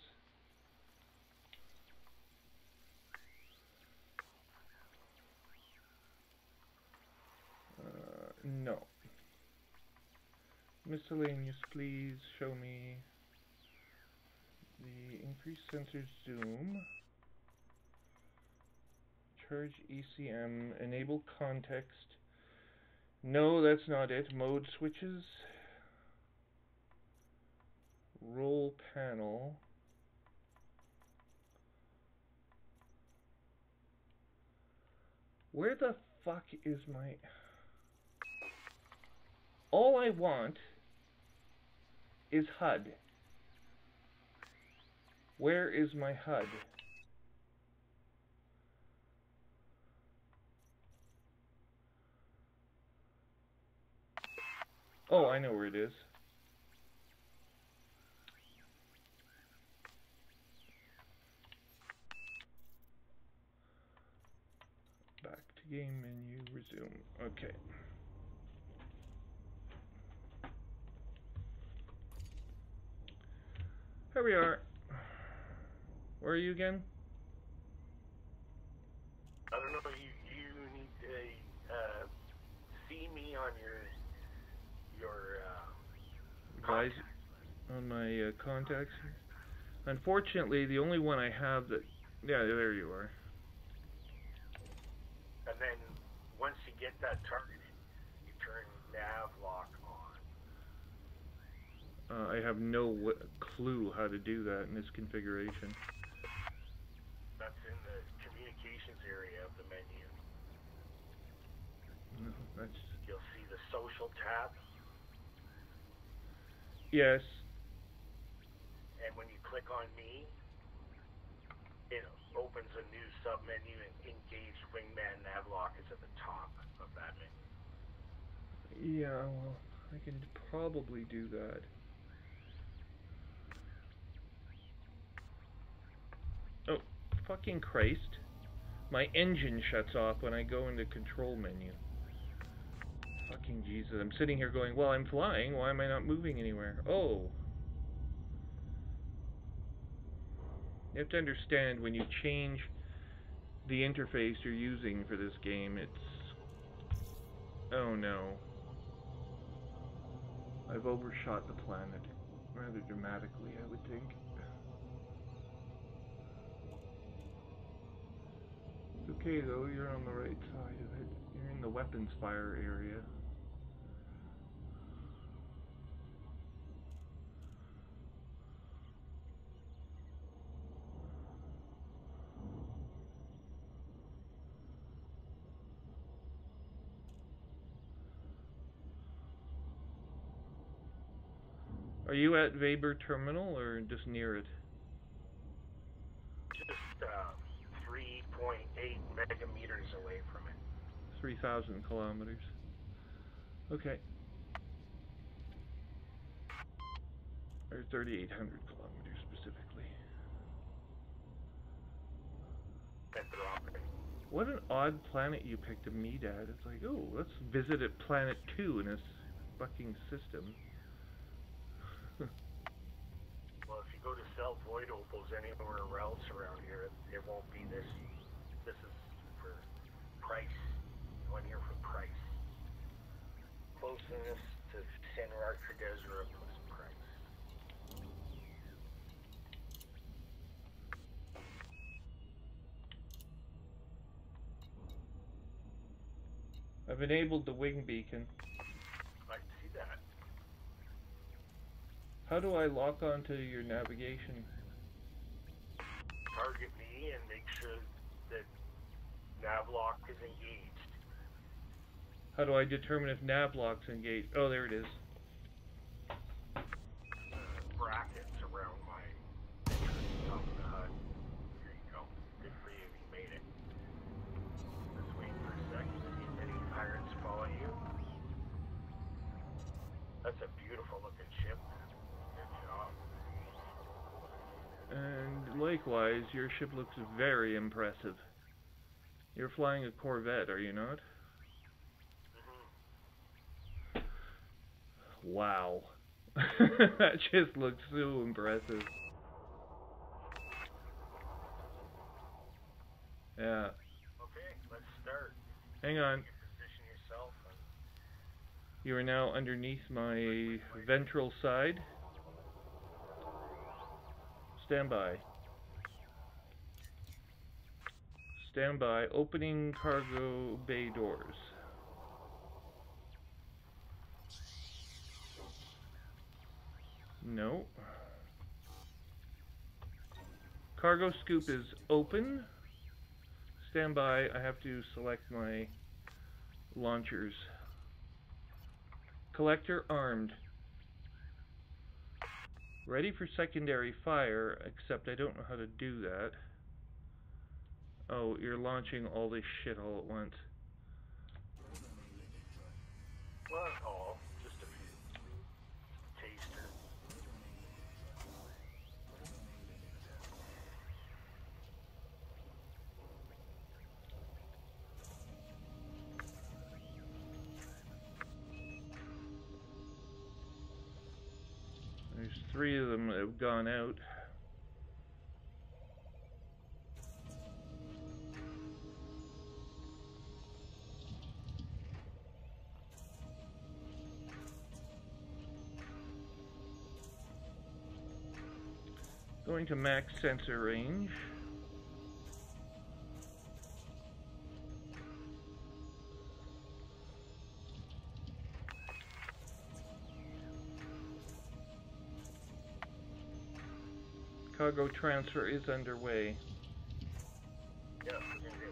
No. Miscellaneous, please. Show me the increased sensor zoom. Encourage ECM. Enable context. No, that's not it. Mode switches. Roll panel. Where the fuck is my... All I want is HUD. Where is my HUD? Oh, I know where it is. Back to game menu, resume. Okay. Here we are. Where are you again? I don't know. You need to see me on your Advise on my contacts. Unfortunately, the only one I have that... Yeah, there you are. And then once you get that targeted, you turn nav lock on. I have no clue how to do that in this configuration. That's in the communications area of the menu. No, that's... You'll see the social tab. Yes. And when you click on me, it opens a new sub-menu, and Engage Wingman Navlock is at the top of that menu. Yeah, well, I can probably do that. Oh, fucking Christ. My engine shuts off when I go into control menu. Fucking Jesus. I'm sitting here going, well, I'm flying. Why am I not moving anywhere? Oh. You have to understand, when you change the interface you're using for this game, it's... Oh no. I've overshot the planet rather dramatically, I would think. It's okay though, you're on the right side of it. You're in the weapons fire area. Are you at Weber Terminal or just near it? Just 3.8 megameters away from it. 3,000 kilometers. Okay. Or 3,800 kilometers specifically. And dropping. What an odd planet you picked to meet at. It's like, oh, let's visit at Planet 2 in this fucking system. Well, if you go to sell void opals anywhere else around here, it won't be this. This is for price. You want here for price. Closeness to Senrar Credezra plus price. I've enabled the wing beacon. I see that. How do I lock onto your navigation? Target me and make sure that Navlock is engaged. How do I determine if navlock's engaged? Oh, there it is. Brackets around my top of the HUD. There you go. Good for you. You made it. Let's wait for a second to see if any pirates follow you. That's a beautiful looking ship. Good job. And likewise, your ship looks very impressive. You're flying a Corvette, are you not? Wow. That just looks so impressive. Yeah. Okay, let's start. Hang on. You position yourself. You are now underneath my ventral side. Stand by. Stand by. Opening cargo bay doors. No. Cargo scoop is open. Stand by. I have to select my launchers. Collector armed. Ready for secondary fire, except I don't know how to do that. Oh, you're launching all this shit all at once. Well, not all, just a few. Taster. There's 3 of them that have gone out. Going to max sensor range. Cargo transfer is underway. Yeah, looking good.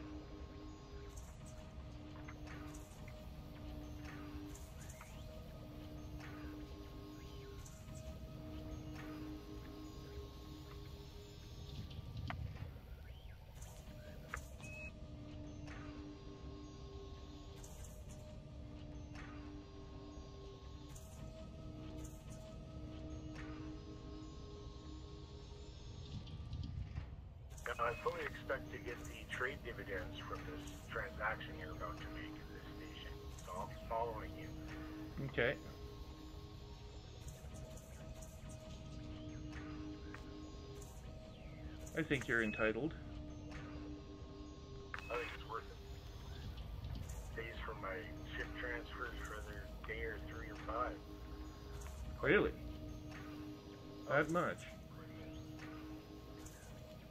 I fully expect to get the trade dividends from this transaction you're about to make at this station, so I'll be following you. Okay. I think you're entitled. I think it's worth it. Pays for my ship transfers for their day or 3 or 5. Really? That much?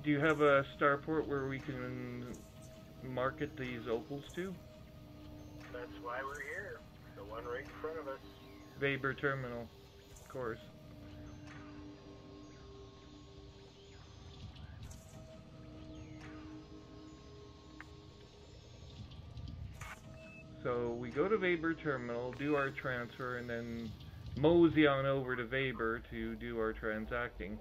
Do you have a starport where we can market these opals to? That's why we're here. The one right in front of us. Weber Terminal, of course. So we go to Weber Terminal, do our transfer, and then mosey on over to Weber to do our transacting.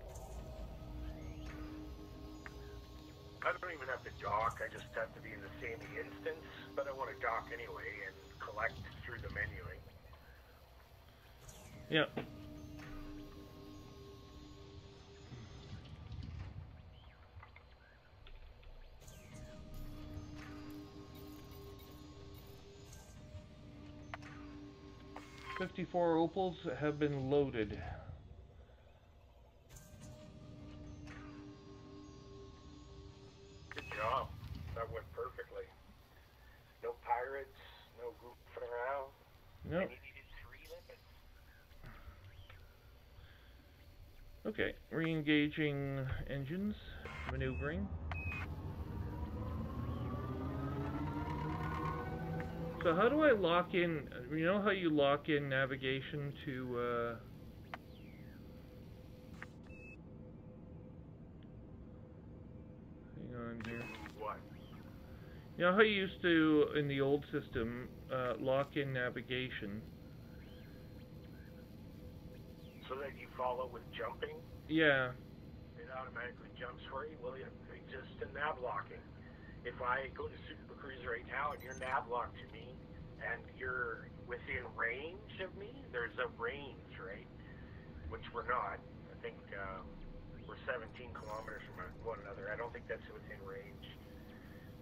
I don't even have to dock, I just have to be in the same instance, but I want to dock anyway and collect through the menuing. Yeah. $54 opals have been loaded. Good job. That went perfectly. No pirates, no goofing around. Nope. And you needed 3 limits. Okay, re-engaging engines, maneuvering. So how do I lock in, you know how you lock in navigation to, hang on here. What? You know how you used to, in the old system, lock in navigation? So that you follow with jumping? Yeah. It automatically jumps for you? Well, it exists in nav locking. If I go to Super Cruise right now and you're nav locked to me and you're within range of me, there's a range, right? Which we're not. I think we're 17 kilometers from one another. I don't think that's within range.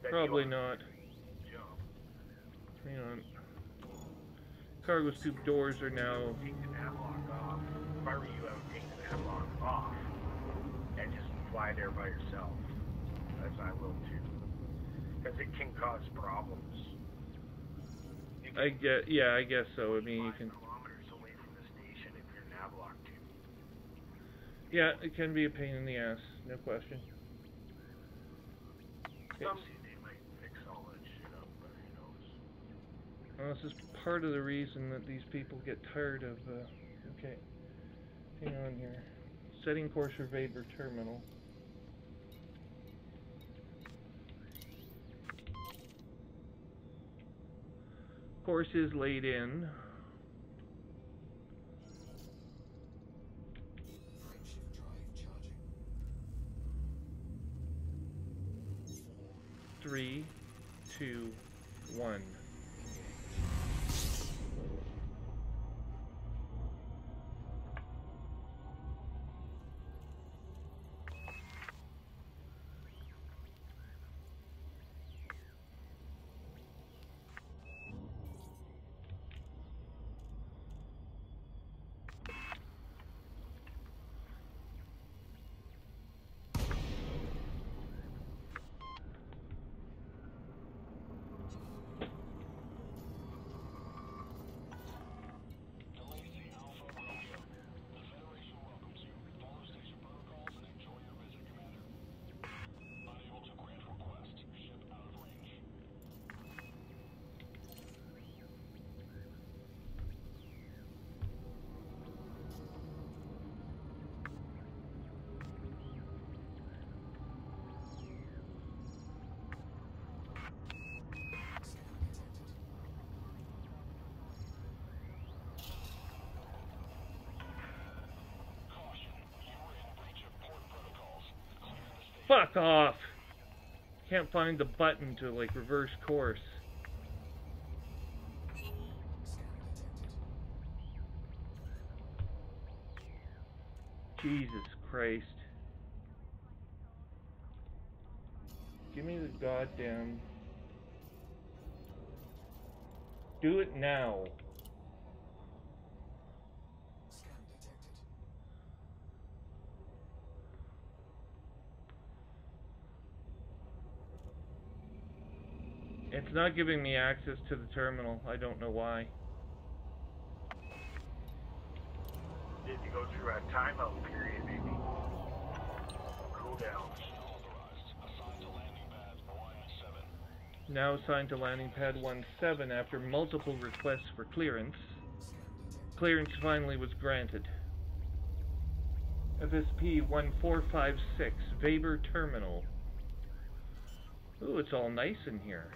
Probably not. Jump. Hang on. Cargo scoop doors are now... Take the nav lock off. If I were you, I would take the nav lock off and just fly there by yourself, as I will too. Because it can cause problems. I guess so. I mean, you can... 5 kilometers away from the station if you're nav locked to. Yeah, it can be a pain in the ass, no question. Okay. Someday they might Well, this is part of the reason that these people get tired of, okay, hang on here. Setting course for Weber Terminal. Course is laid in. Three, two, one. Fuck off! Can't find the button to, like, reverse course. Jesus Christ. Give me the goddamn... Do it now. It's not giving me access to the terminal. I don't know why. Did you go through a timeout period, maybe? Cool down. Now assigned to landing pad 17 after multiple requests for clearance. Clearance finally was granted. FSP 1456, Weber Terminal. Ooh, it's all nice in here.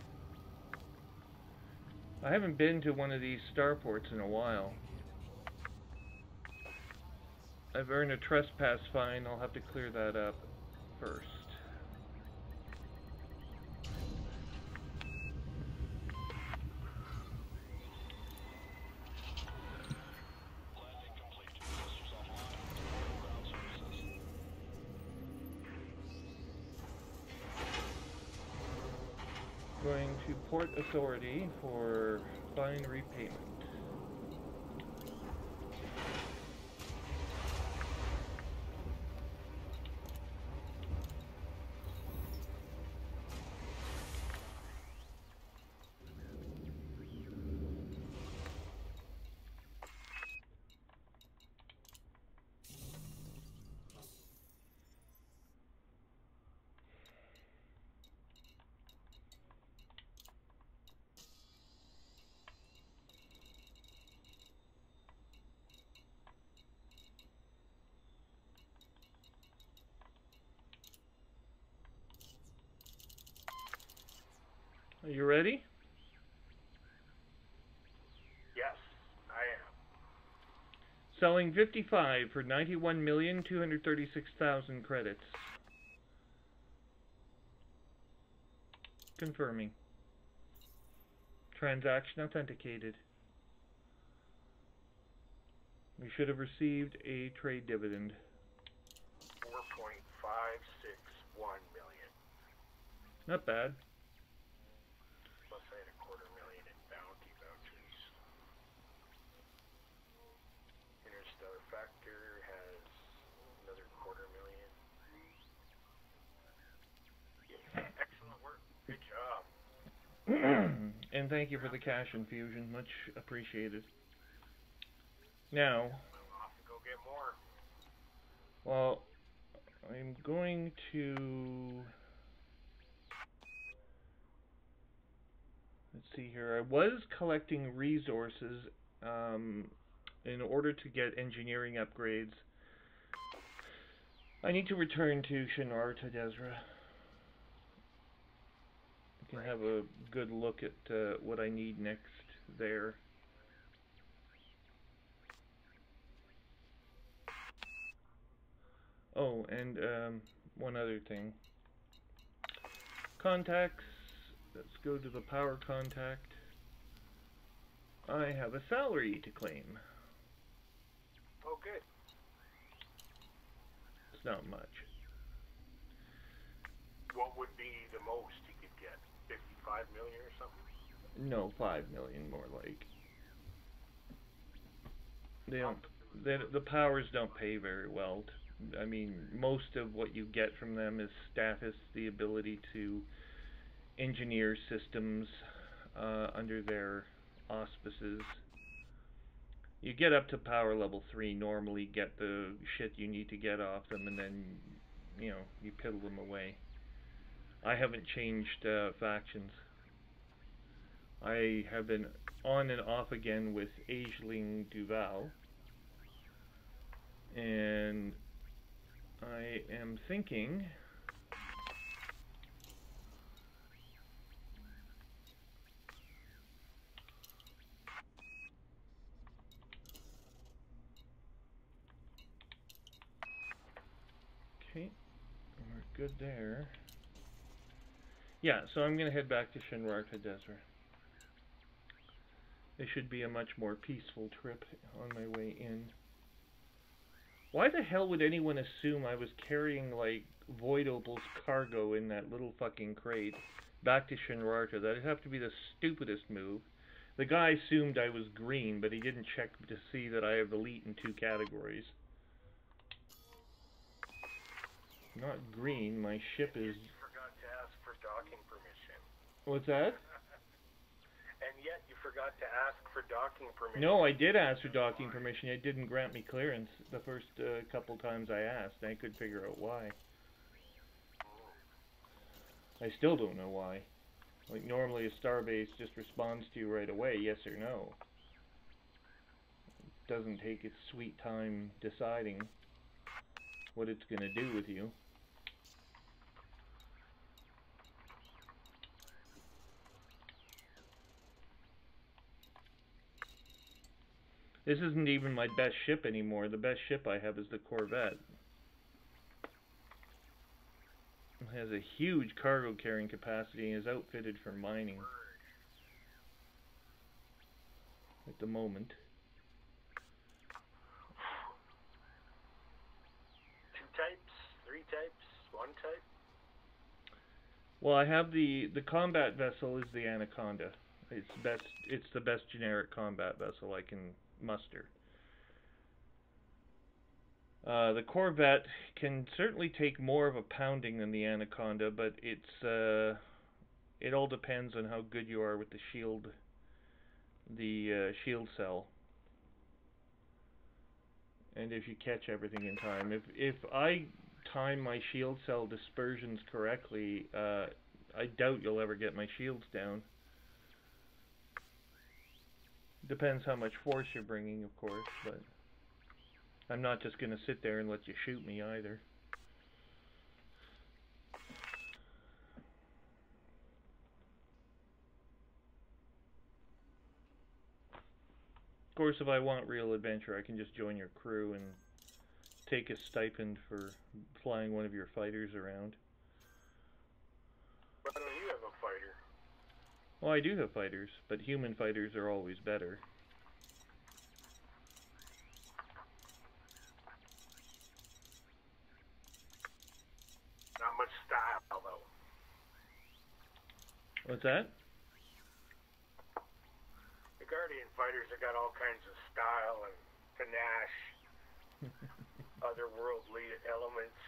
I haven't been to one of these starports in a while. I've earned a trespass fine. I'll have to clear that up first. Going to Port Authority for fine repayment. Are you ready? Yes, I am. Selling 55 for 91,236,000 credits. Confirming. Transaction authenticated. We should have received a trade dividend. 4.561 million. Not bad. Plus I had $250,000 in bounty vouchers. Interstellar Factor has another $250,000. Excellent work. Good job. And thank you for the cash infusion. Much appreciated. Now, I'm off to go get more. well, I'm going to... Let's see here. I was collecting resources in order to get engineering upgrades. I need to return to Shinrar Tadezra. I can have a good look at what I need next there. Oh, and one other thing. Contacts. Let's go to the power contact. I have a salary to claim. Oh, good. It's not much. What would be the most you could get? 55 million or something? No, 5 million more like. They don't. The powers don't pay very well. I mean, most of what you get from them is status, the ability to engineer systems under their auspices. You get up to power level 3, normally get the shit you need to get off them, and then, you know, you piddle them away. I haven't changed factions. I have been on and off again with Aisling Duval, and I am thinking okay, we're good there. Yeah, so I'm going to head back to Shinrar Tadezra. It should be a much more peaceful trip on my way in. Why the hell would anyone assume I was carrying, like, Void Opal's cargo in that little fucking crate back to Shinrarta? That'd have to be the stupidest move. The guy assumed I was green, but he didn't check to see that I have elite in 2 categories. Not green, my ship is... You forgot to ask for docking permission. What's that? And yet you forgot to ask for docking permission. No, I did ask for docking permission. It didn't grant me clearance the first couple times I asked. I could figure out why. I still don't know why. Like, normally a starbase just responds to you right away, yes or no. It doesn't take its sweet time deciding what it's going to do with you. This isn't even my best ship anymore. The best ship I have is the Corvette. It has a huge cargo carrying capacity and is outfitted for mining at the moment. 2 types, 3 types, 1 type? Well, I have the combat vessel is the Anaconda. It's the best generic combat vessel I can muster. The Corvette can certainly take more of a pounding than the Anaconda, but it all depends on how good you are with the shield cell, and if you catch everything in time. If I time my shield cell dispersions correctly, I doubt you'll ever get my shields down. Depends how much force you're bringing, of course, but I'm not just going to sit there and let you shoot me either. Of course, if I want real adventure, I can just join your crew and take a stipend for flying one of your fighters around. Why don't you have a fighter? Well, I do have fighters, but human fighters are always better. Not much style, though. What's that? The Guardian fighters have got all kinds of style and panache, otherworldly elements.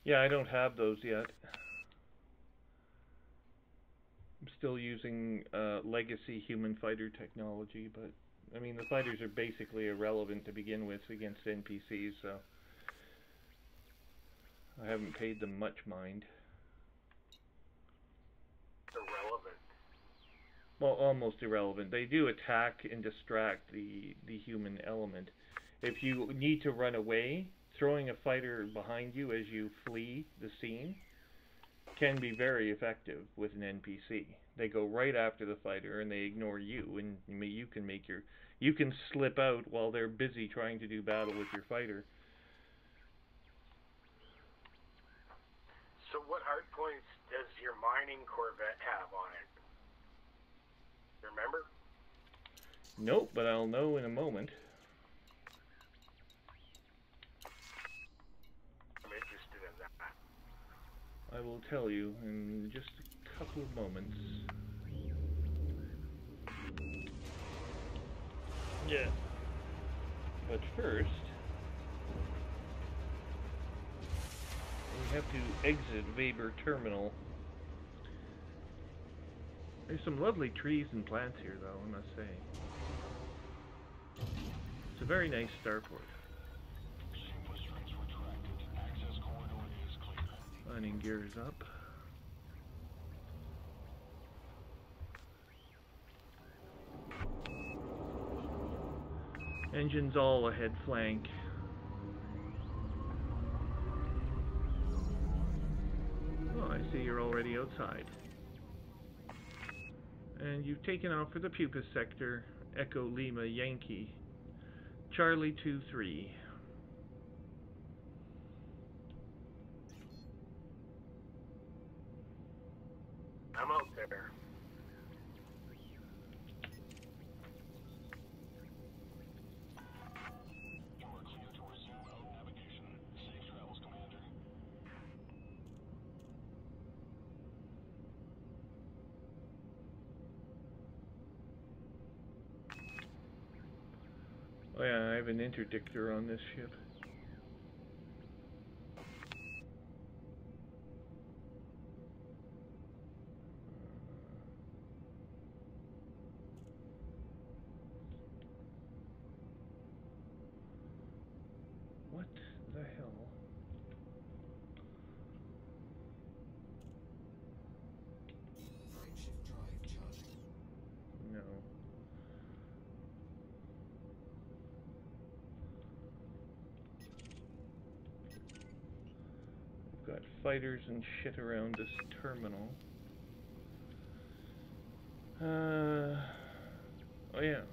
Yeah, I don't have those yet. I'm still using legacy human fighter technology, but I mean the fighters are basically irrelevant to begin with against NPCs, so I haven't paid them much mind. well, almost irrelevant. They do attack and distract the human element. If you need to run away, throwing a fighter behind you as you flee the scene can be very effective with an NPC. They go right after the fighter and they ignore you, and you can slip out while they're busy trying to do battle with your fighter. So what hard points does your mining Corvette have on it? Remember? Nope, but I'll know in a moment. I'm interested in that. I will tell you in just a couple of moments. Yeah. But first, we have to exit Weber Terminal. There's some lovely trees and plants here, though, I must say. It's a very nice starport. Lining gears up. Engines all ahead flank. Oh, I see you're already outside. And you've taken off for the Pupa sector, Echo Lima Yankee, Charlie 2-3. I'm out there. Oh yeah, I have an interdictor on this ship. What the hell? No. We've got fighters and shit around this terminal. Oh yeah.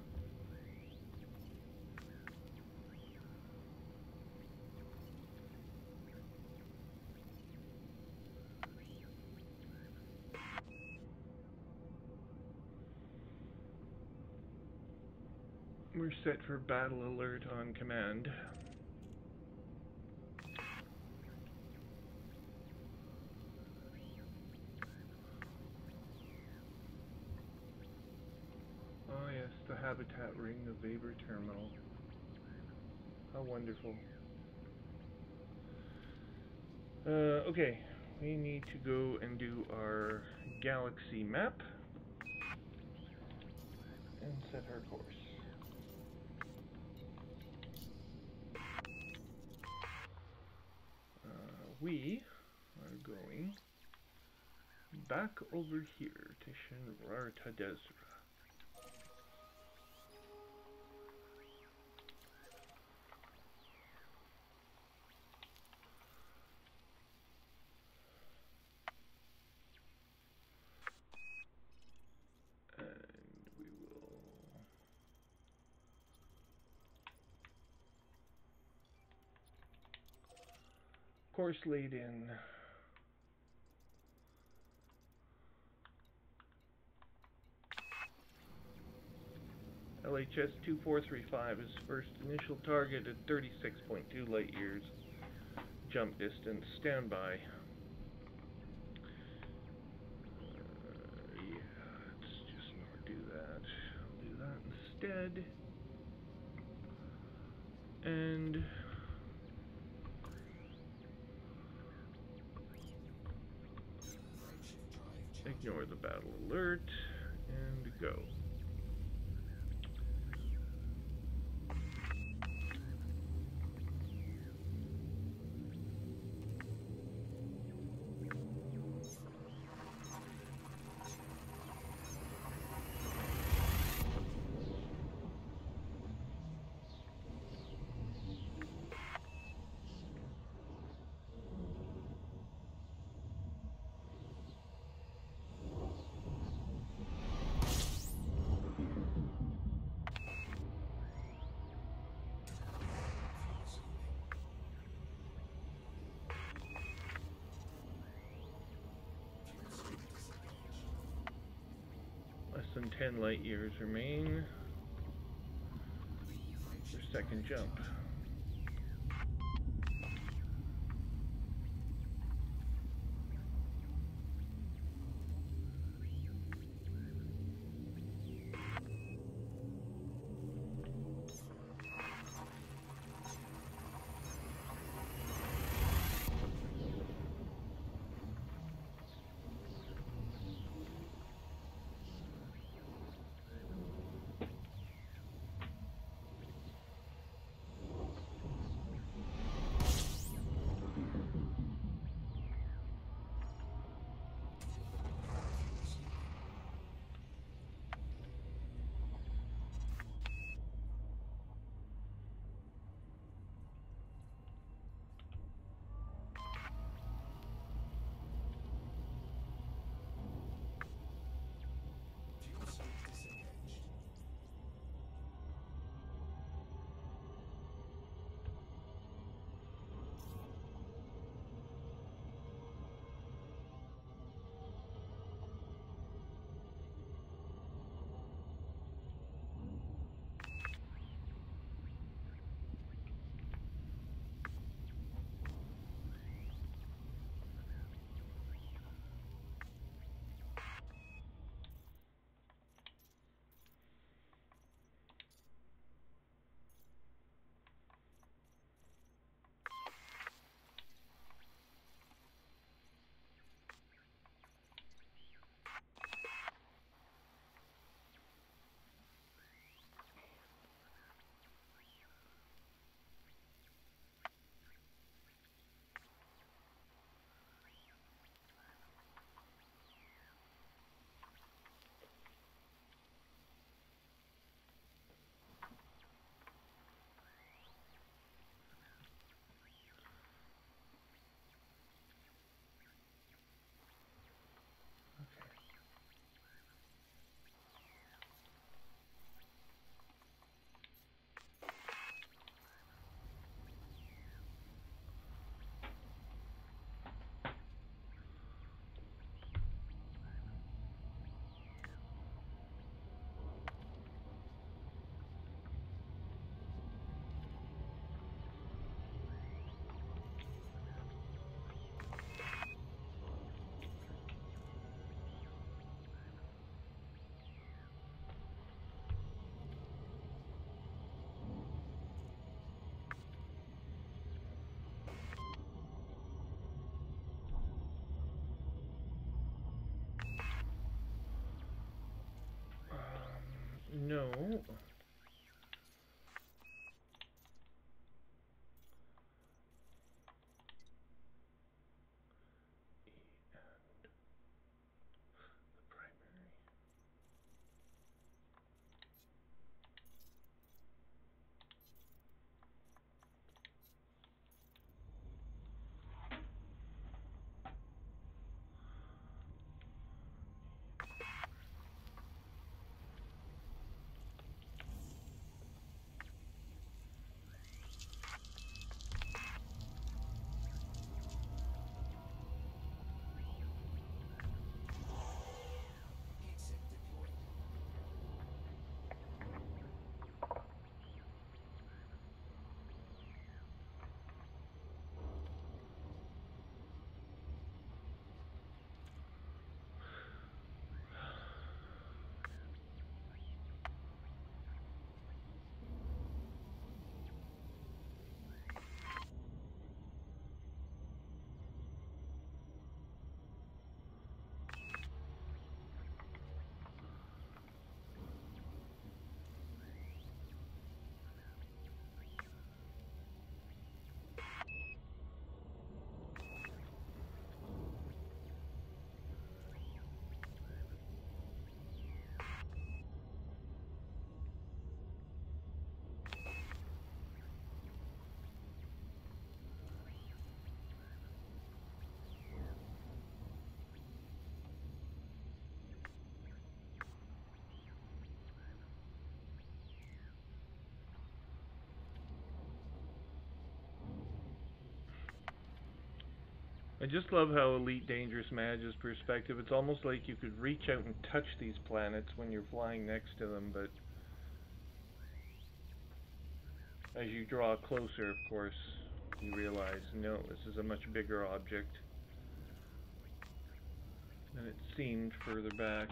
We're set for battle alert on command. Oh yes, the habitat ring of Weber Terminal. How wonderful. Okay, we need to go and do our galaxy map and set our course. We are going back over here to Shinrarta Desra. And we will course laid in. LHS 2435 is first initial target at 36.2 light years. Jump distance, standby. Yeah, let's just not do that. I'll do that instead. And ignore the battle alert and go. 10 light years remain for second jump. No. I just love how Elite Dangerous manages perspective. It's almost like you could reach out and touch these planets when you're flying next to them, but as you draw closer, of course, you realize, no, this is a much bigger object than it seemed further back.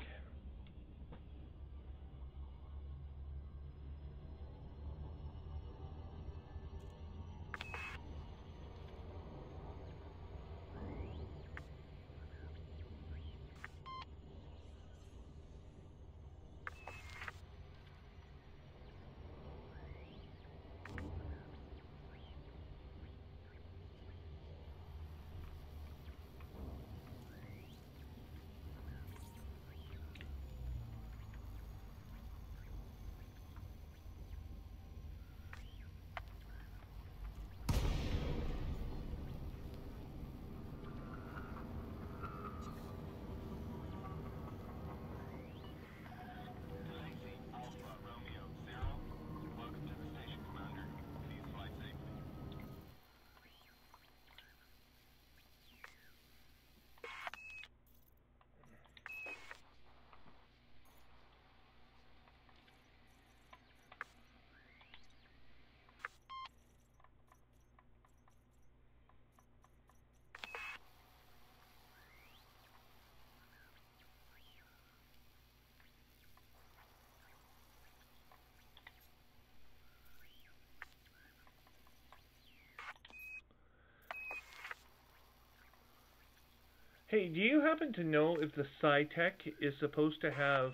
Hey, do you happen to know if the SciTech is supposed to have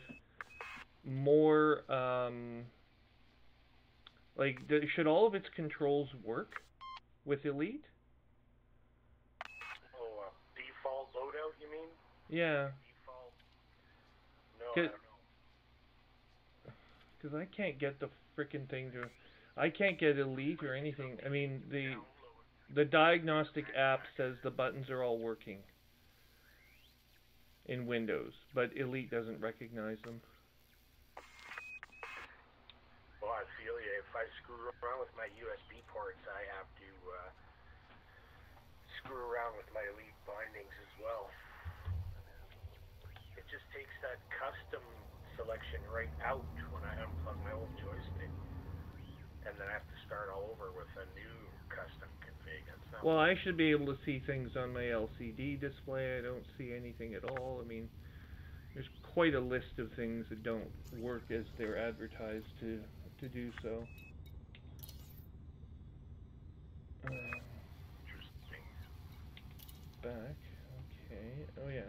more, should all of its controls work with Elite? Oh, default loadout, you mean? Yeah. Default? No, I don't know. Because I can't get the frickin' thing to... I can't get Elite or anything. I mean, the diagnostic app says the buttons are all working in Windows, but Elite doesn't recognize them. Well, I feel you. If I screw around with my USB ports, I have to screw around with my Elite bindings as well. It just takes that custom selection right out when I unplug my old joystick. And then I have to start all over with a new custom config. Well, I should be able to see things on my LCD display. I don't see anything at all. I mean, there's quite a list of things that don't work as they're advertised to do so. Interesting. Back. Okay. Oh, yeah.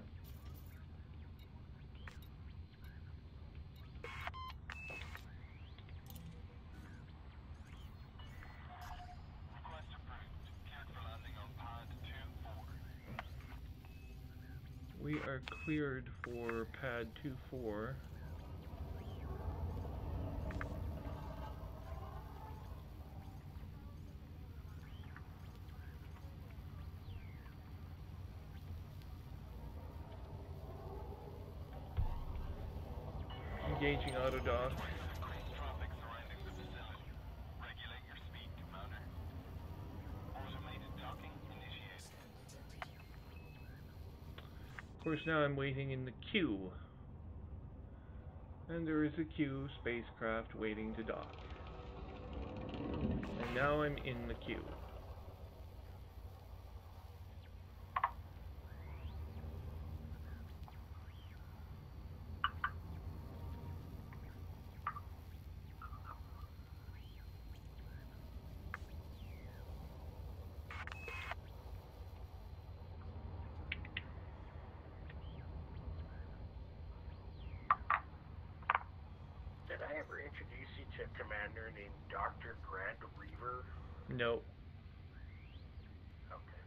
We are cleared for pad 2-4. Engaging autodock. Of course, now I'm waiting in the queue. And there is a queue spacecraft waiting to dock. And now I'm in the queue. Did I ever introduce you to a commander named Dr. Grant Reaver? No. Okay.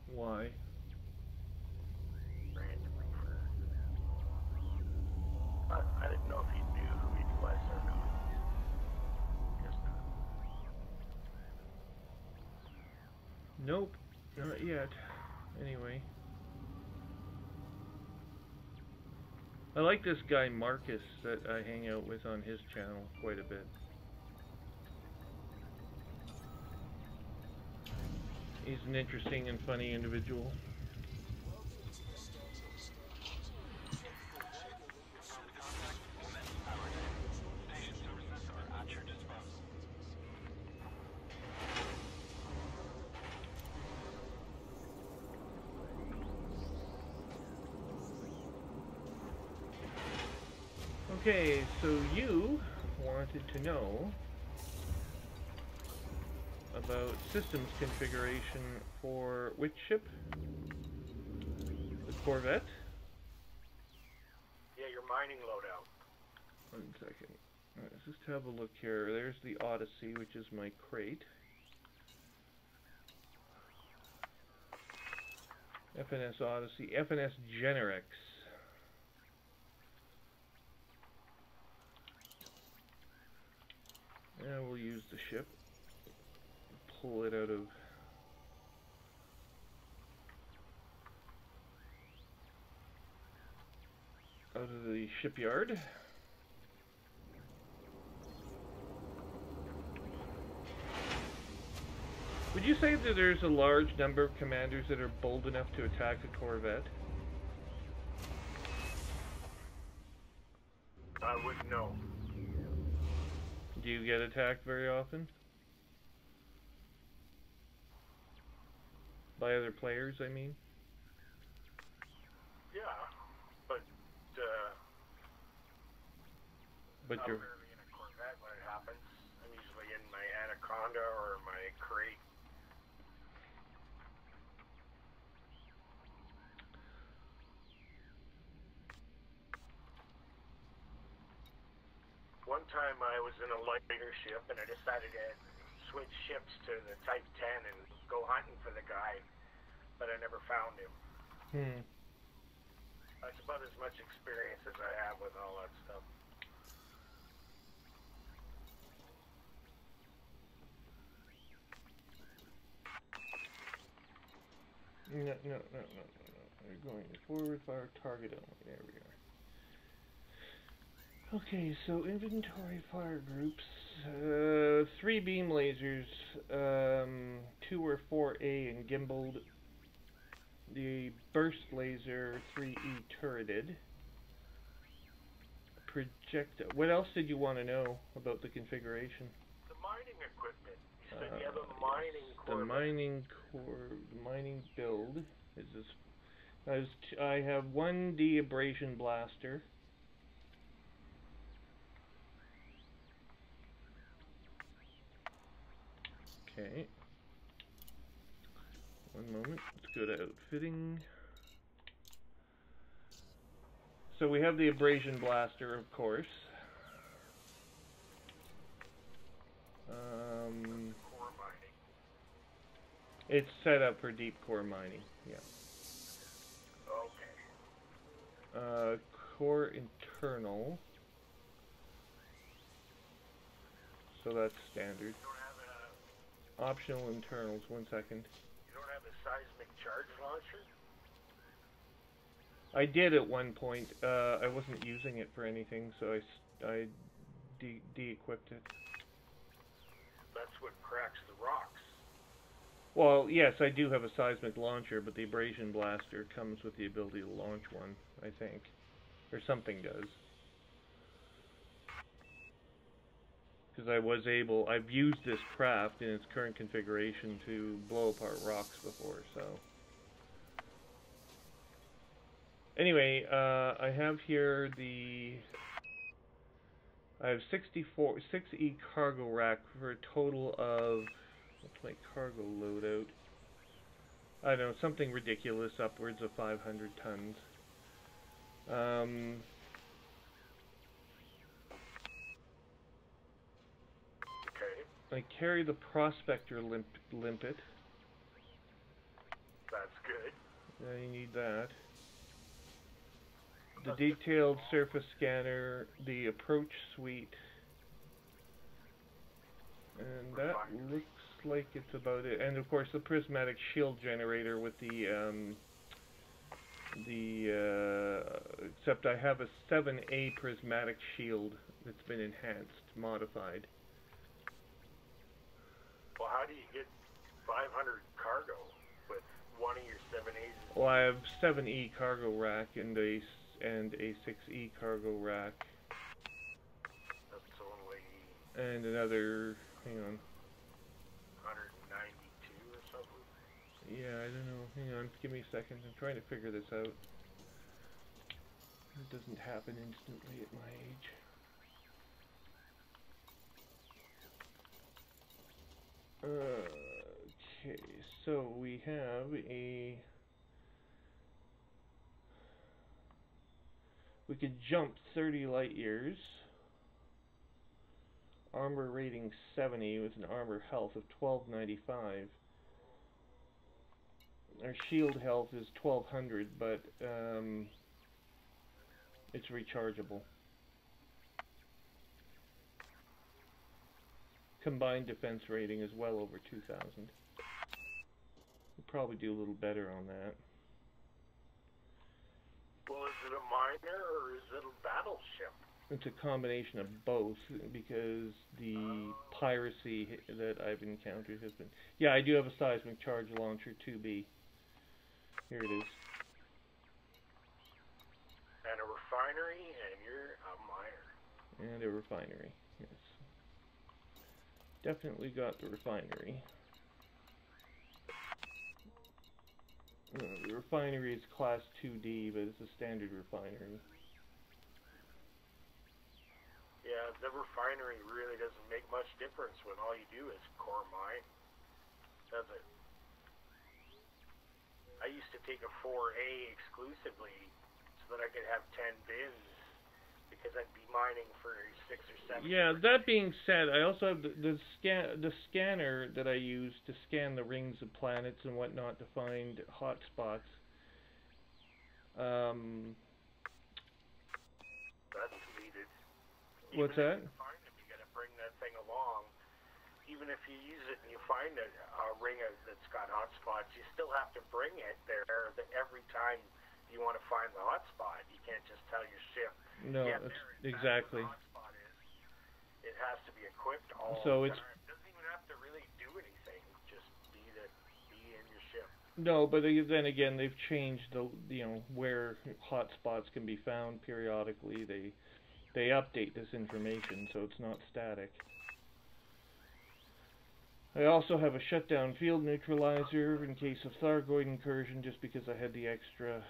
Why? Grant Reaver. I didn't know if you knew who he was or not. Guess not. Nope. Not yet. Anyway. I like this guy Marcus that I hang out with on his channel quite a bit. He's an interesting and funny individual. Okay, so you wanted to know about systems configuration for which ship? The Corvette? Yeah, your mining loadout. 1 second. Let's just have a look here. There's the Odyssey, which is my crate. FNS Odyssey, FNS Generex. Yeah, we'll use the ship. Pull it out of the shipyard. Would you say that there's a large number of commanders that are bold enough to attack a Corvette? I wouldn't know. Do you get attacked very often? By other players, I mean? Yeah, but not you're... rarely in a Corvette when it happens. I'm usually in my Anaconda or my crate. One time I was in a lighter ship and I decided to switch ships to the Type 10 and go hunting for the guy, but I never found him. That's about as much experience as I have with all that stuff. No. We're going forward fire target only. There we are. Okay, so inventory fire groups. 3 beam lasers, 2 or 4A and gimbaled. The burst laser, 3E turreted. What else did you want to know about the configuration? The mining equipment. You said you have a mining core. The mining build is this. I have 1 de-abrasion blaster. Okay. 1 moment. Let's go to outfitting. So we have the abrasion blaster, of course. Core mining. It's set up for deep core mining, yeah. Okay. Core internal. So that's standard. You don't have Optional internals, 1 second. You don't have a seismic charge launcher? I did at one point. I wasn't using it for anything, so I de-equipped it. That's what cracks the rocks. Well, yes, I do have a seismic launcher, but the abrasion blaster comes with the ability to launch one, I think. Or something does. Because I've used this craft in its current configuration to blow apart rocks before, so... Anyway, I have here I have 6E cargo rack for a total of, what's my cargo loadout? I don't know, something ridiculous, upwards of 500 tons. Okay. I carry the Prospector limpet. That's good. Yeah, you need that. The detailed surface scanner, the approach suite, and that looks like it's about it. And of course the prismatic shield generator with except I have a 7A prismatic shield that's been enhanced, modified. Well, how do you get 500 cargo with one of your 7As. Well, I have 7E cargo rack and a 6E cargo rack. That's only and another, hang on. 192 or something. Yeah, I don't know. Hang on, give me a second. I'm trying to figure this out. It doesn't happen instantly at my age. Okay, so we have we could jump 30 light years. Armor rating 70 with an armor health of 1295. Our shield health is 1200, but it's rechargeable. Combined defense rating is well over 2000. We'll probably do a little better on that. Well, is it a miner or is it a battleship? It's a combination of both, because the piracy that I've encountered has been... Yeah, I do have a seismic charge launcher 2B. Here it is. And a refinery, and you're a miner. And a refinery, yes. Definitely got the refinery. The refinery is class 2D, but it's a standard refinery. Yeah, the refinery really doesn't make much difference when all you do is core mine, does it? I used to take a 4A exclusively so that I could have 10 bins, because I'd be mining for 6 or 7. Yeah, that being said, I also have the scanner that I use to scan the rings of planets and whatnot to find hotspots. That's needed. What's that? If you find them, you gotta bring that thing along. Even if you use it and you find a ring that's got hotspots, you still have to bring it there every time you want to find the hotspot. You can't just tell your ship. No, exactly. Where the hotspot is. It has to be equipped all so the it's time. It doesn't even have to really do anything. Just be in your ship. No, but then again, they've changed the where hotspots can be found periodically. They update this information, so it's not static. I also have a shutdown field neutralizer in case of Thargoid incursion, just because I had the extra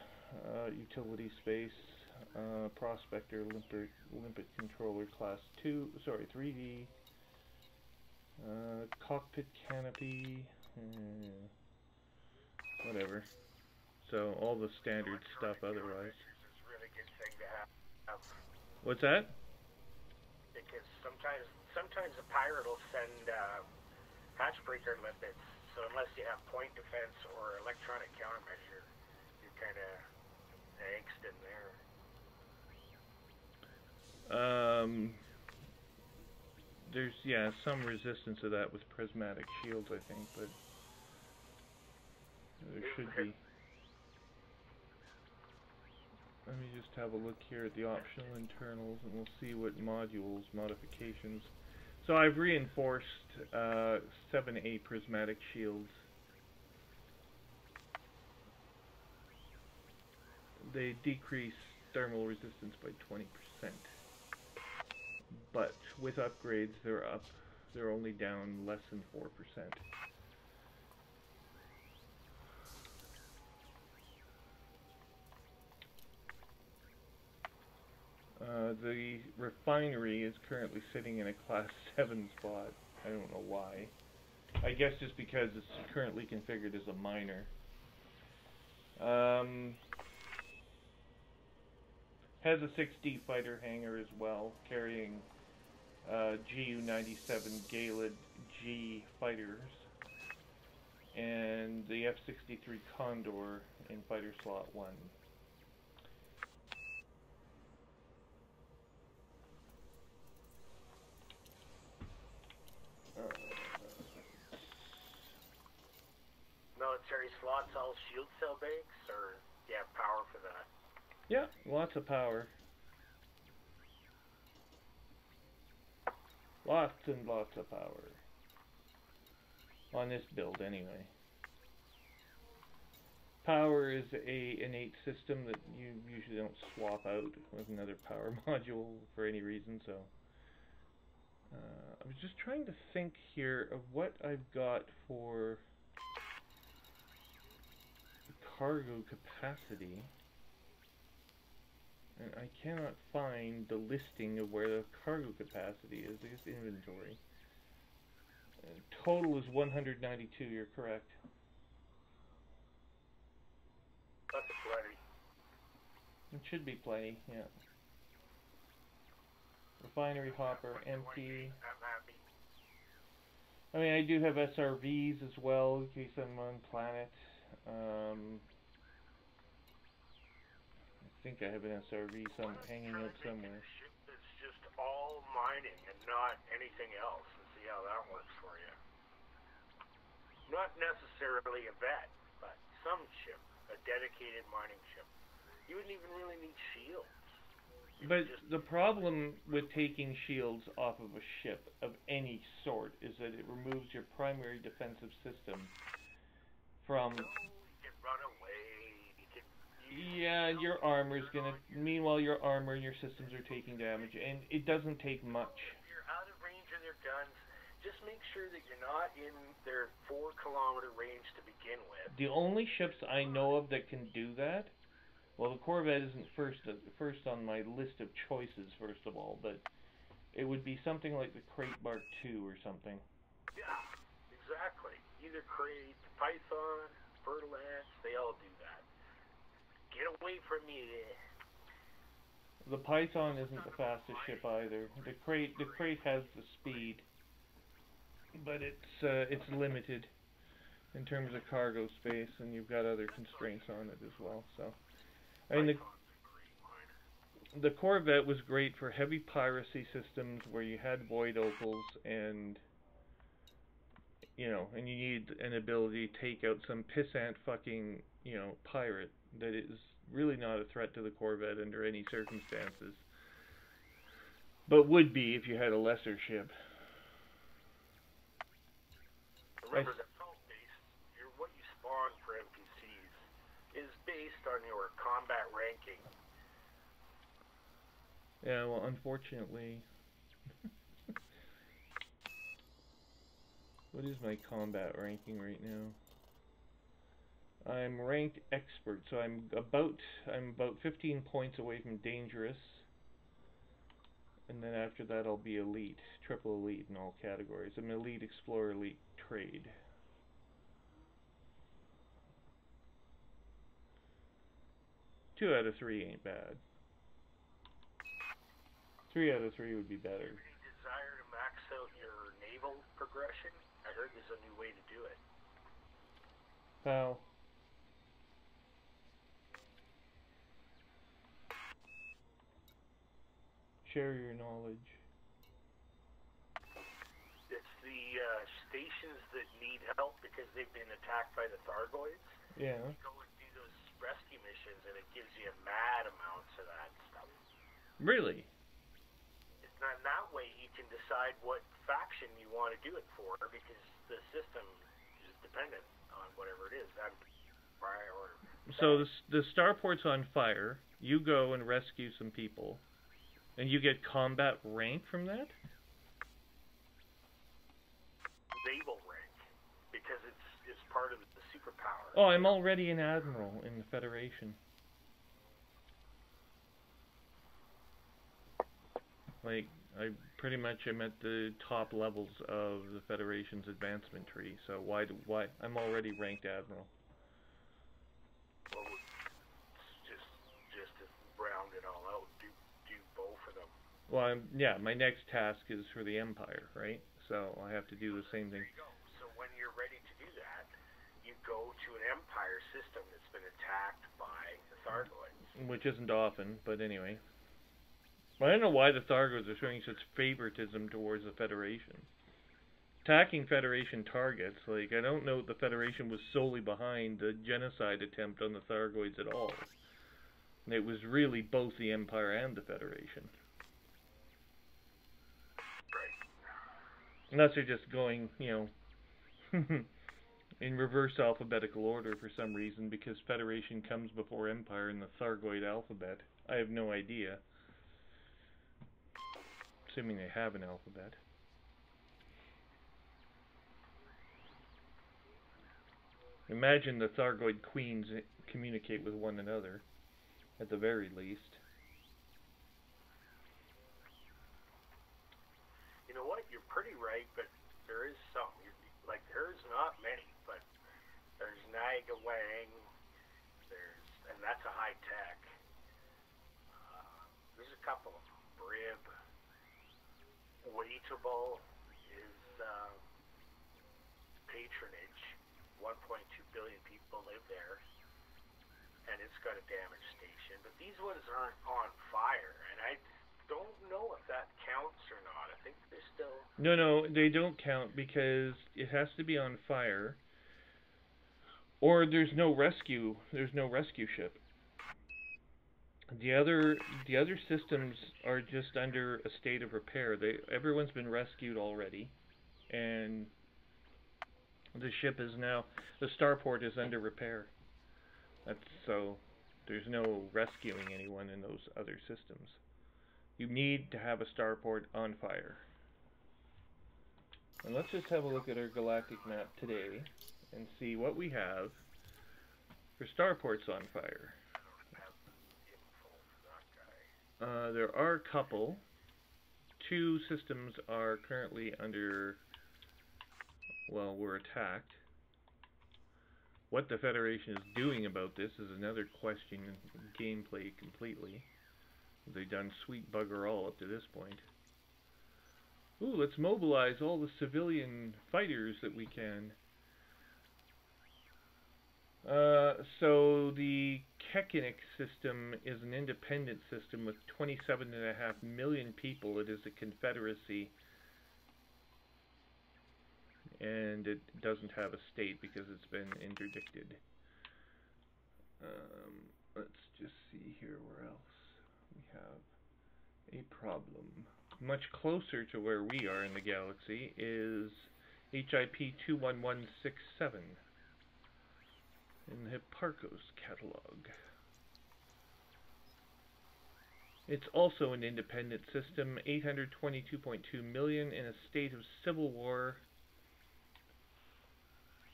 utility space. Prospector limpet controller class 3D. Cockpit canopy. Whatever. So all the standard stuff otherwise. It's a really good thing to have. What's that? Because sometimes a pirate will send hatchbreaker limpets, so unless you have point defense or electronic countermeasure, you're kind of angst in there. There's some resistance to that with prismatic shields, I think, but there should be. Let me just have a look here at the optional internals, and we'll see what modules, modifications. So I've reinforced 7A prismatic shields. They decrease thermal resistance by 20%. But with upgrades, they're only down less than 4%. The refinery is currently sitting in a class 7 spot. I don't know why. I guess just because it's currently configured as a miner. Has a 6D fighter hangar as well, carrying GU-97 Galid G fighters, and the F-63 Condor in fighter slot 1. Military slots, all shield cell banks, or do you have power for that? Yeah, lots of power. Lots and lots of power. On this build, anyway. Power is a innate system that you usually don't swap out with another power module for any reason, so... I was just trying to think here of what I've got for cargo capacity, and I cannot find the listing of where the cargo capacity is. I guess inventory. Total is 192, you're correct. That's plenty. It should be plenty, yeah. Refinery hopper, empty. I'm happy. I mean, I do have SRVs as well, in case I'm on planet. I think I have an SRV hanging out somewhere. A ship that's just all mining and not anything else, and see how that works for you. Not necessarily a vet, but some ship, a dedicated mining ship. You wouldn't even really need shields. But the problem with taking shields off of a ship of any sort is that it removes your primary defensive system from... No, you can run away. Yeah, your armor's gonna... Meanwhile, your armor and your systems are taking damage, and it doesn't take much. If you're out of range of their guns, just make sure that you're not in their 4-kilometer range to begin with. The only ships I know of that can do that... Well, the Corvette isn't first on my list of choices, first of all, but it would be something like the Crate Mark II or something. Yeah, exactly. Either Crate, Python, Fertilance, they all do that. Get away from me there. The Python isn't the fastest ship either. The Crate has the speed, but it's limited in terms of cargo space, and you've got other constraints on it as well, so... I mean, the Corvette was great for heavy piracy systems where you had void opals and, you know, and you need an ability to take out some pissant fucking, you know, pirate that is really not a threat to the Corvette under any circumstances. But would be if you had a lesser ship. Remember, that's all based, what you spawn for NPCs is based on your combat ranking. Yeah, well, unfortunately... What is my combat ranking right now? I'm ranked expert, so I'm about 15 points away from dangerous. And then after that I'll be elite, triple elite in all categories. I'm elite explorer, elite trade. Two out of 3 ain't bad. 3 out of 3 would be better. Any desire to max out your naval progression? I heard there's a new way to do it. How? Share your knowledge. It's the stations that need help because they've been attacked by the Thargoids. Yeah. You go and do those rescue missions and it gives you mad amounts of that stuff. Really? It's not that way you can decide what faction you want to do it for because the system is dependent on whatever it is. So the starport's on fire. You go and rescue some people. And you get combat rank from that? Naval rank, because it's part of the superpower. Oh, I'm already an admiral in the Federation. Like, I pretty much am at the top levels of the Federation's advancement tree, so why I'm already ranked admiral. Well, just to round it all out, do both of them. Well, yeah, my next task is for the Empire, right? So I have to do the same thing. There you go. So when you're ready to do that, you go to an Empire system that's been attacked by the Thargoids. Which isn't often, but anyway. I don't know why the Thargoids are showing such favoritism towards the Federation. Tacking Federation targets, like, I don't know if the Federation was solely behind the genocide attempt on the Thargoids at all. It was really both the Empire and the Federation. Right. Unless they're just going, you know, In reverse alphabetical order for some reason, because Federation comes before Empire in the Thargoid alphabet. I have no idea. Assuming they have an alphabet. Imagine the Thargoid queens communicate with one another, at the very least. You know what? You're pretty right, but there is some. Like, there's not many, but there's Naga Wang, and that's a high tech. There's a couple. Brib, Waitable is patronage. 1.2 billion people live there, and it's got a damage station. But these ones aren't on fire, and I don't know if that counts or not. I think they're still... No, they don't count because it has to be on fire, or there's no rescue. There's no rescue ship. The other systems are just under a state of repair. Everyone's been rescued already, and the ship is now, the starport is under repair. So there's no rescuing anyone in those other systems. You need to have a starport on fire. And let's just have a look at our galactic map today and see what we have for starports on fire. There are a couple. 2 systems are currently under, well, were attacked. What the Federation is doing about this is another question in gameplay completely. They've done sweet bugger all up to this point. Ooh, let's mobilize all the civilian fighters that we can. So the Kekinik system is an independent system with 27.5 million people. It is a confederacy, and it doesn't have a state because it's been interdicted. Let's just see here where else we have a problem. Much closer to where we are in the galaxy is HIP 21167 in the Hipparcos catalog. It's also an independent system, 822.2 million, in a state of civil war.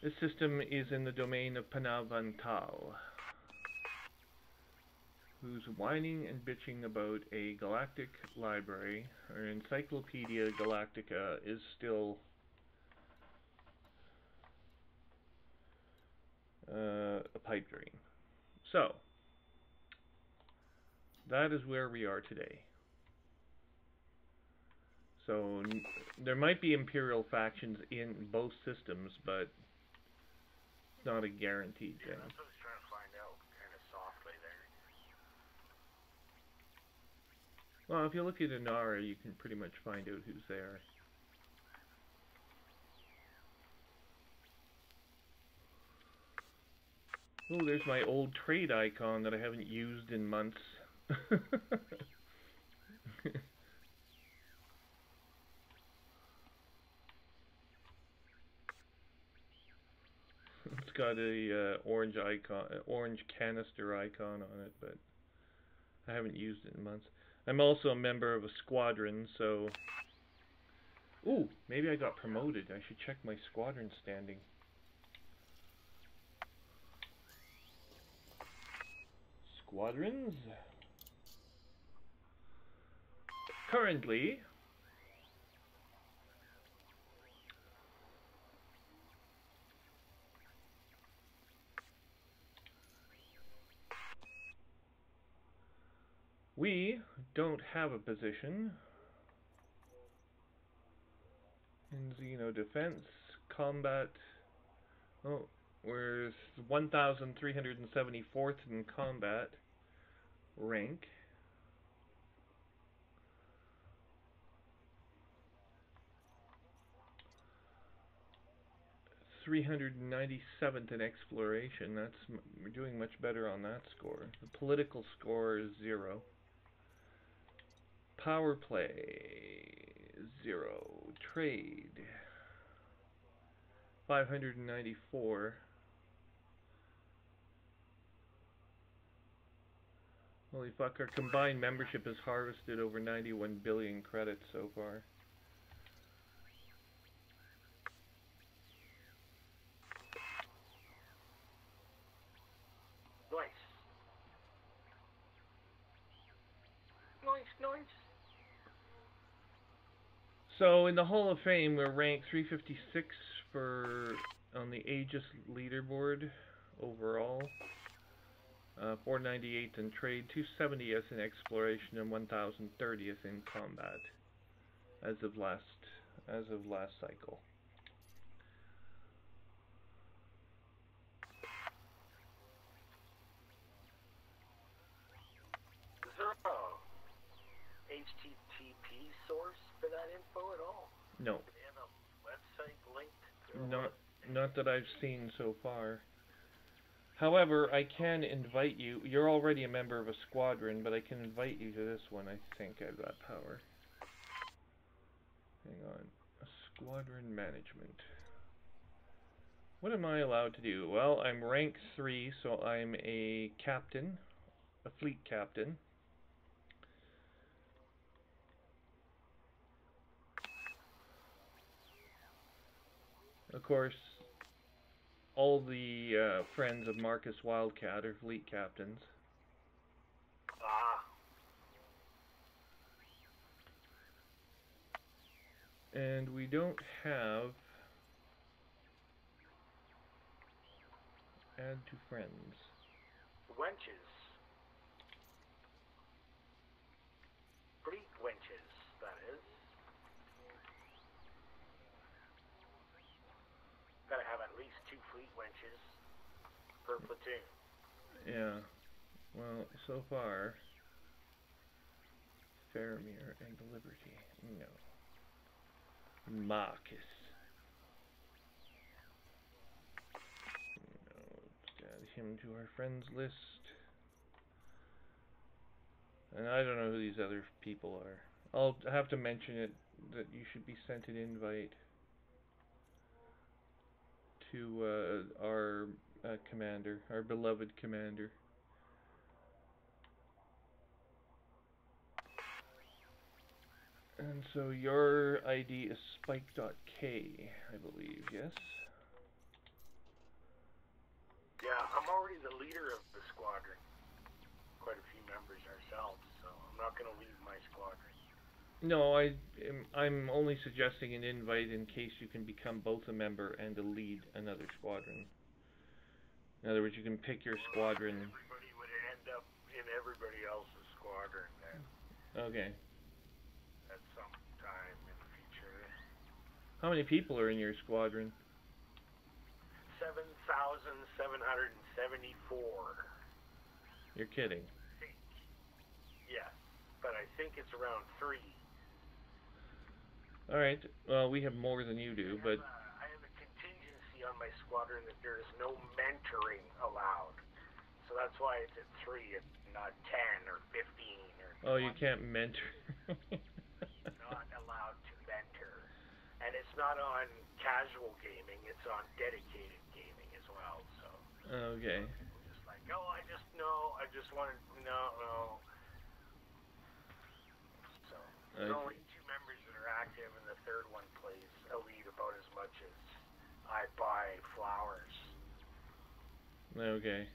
This system is in the domain of Panavantal, who's whining and bitching about a galactic library, or Encyclopedia Galactica is still a pipe dream. So, that is where we are today. So, there might be Imperial factions in both systems, but it's not a guaranteed thing. That's what I was trying to find out, kind of softly there. Well, if you look at Inara, you can pretty much find out who's there. Oh, there's my old trade icon that I haven't used in months. It's got a orange icon, orange canister icon on it, but I haven't used it in months. I'm also a member of a squadron, so... Ooh, maybe I got promoted. I should check my squadron standing. Squadrons? Currently... we don't have a position in Xeno Defense, Combat. Oh, we're 1,374th in Combat rank. .397th in Exploration. We're doing much better on that score. The political score is 0. Power play 0. Trade 594. Holy fuck, our combined membership has harvested over 91 billion credits so far. Nice. Nice, nice. So in the Hall of Fame, we're ranked 356 on the Aegis leaderboard overall. 498th in trade, 270th in exploration, and 1030th in combat as of last cycle. Is there a HTTP source for that info at all? No. Do they have a website linked? Not that I've seen so far. However, I can invite you. You're already a member of a squadron, but I can invite you to this one. I think I've got power. Hang on. A squadron management. What am I allowed to do? Well, I'm rank 3, so I'm a captain, a fleet captain. Of course, all the friends of Marcus Wildcat are fleet captains. Ah. And we don't have add to friends. Wenches. Fleet wenches, that is. Gotta have at least 2 fleet wenches per platoon. Yeah. Well, so far, Faramir and Liberty. No. Marcus. No, let's add him to our friends list. And I don't know who these other people are. I'll have to mention it that you should be sent an invite to our commander, our beloved commander. And so your ID is spike.k, I believe, yes? Yeah, I'm already the leader of the squadron. Quite a few members ourselves, so I'm not going to leave my squadron. No, I'm only suggesting an invite in case you can become both a member and to lead another squadron. In other words, you can pick your squadron. Everybody would end up in everybody else's squadron then. Okay. At some time in the future. How many people are in your squadron? 7,774. You're kidding. I think. Yes, but I think it's around 3. Alright, well, we have more than you do, but... I have a contingency on my squadron that there is no mentoring allowed. So that's why it's at 3 and not 10 or 15 or 20. Oh, you can't mentor. Not allowed to mentor. And it's not on casual gaming, it's on dedicated gaming as well, so. Okay. People just like, oh, I just wanted, no. So, there's only 2 members that are active, and the third one plays Elite about as much as I buy flowers. Okay.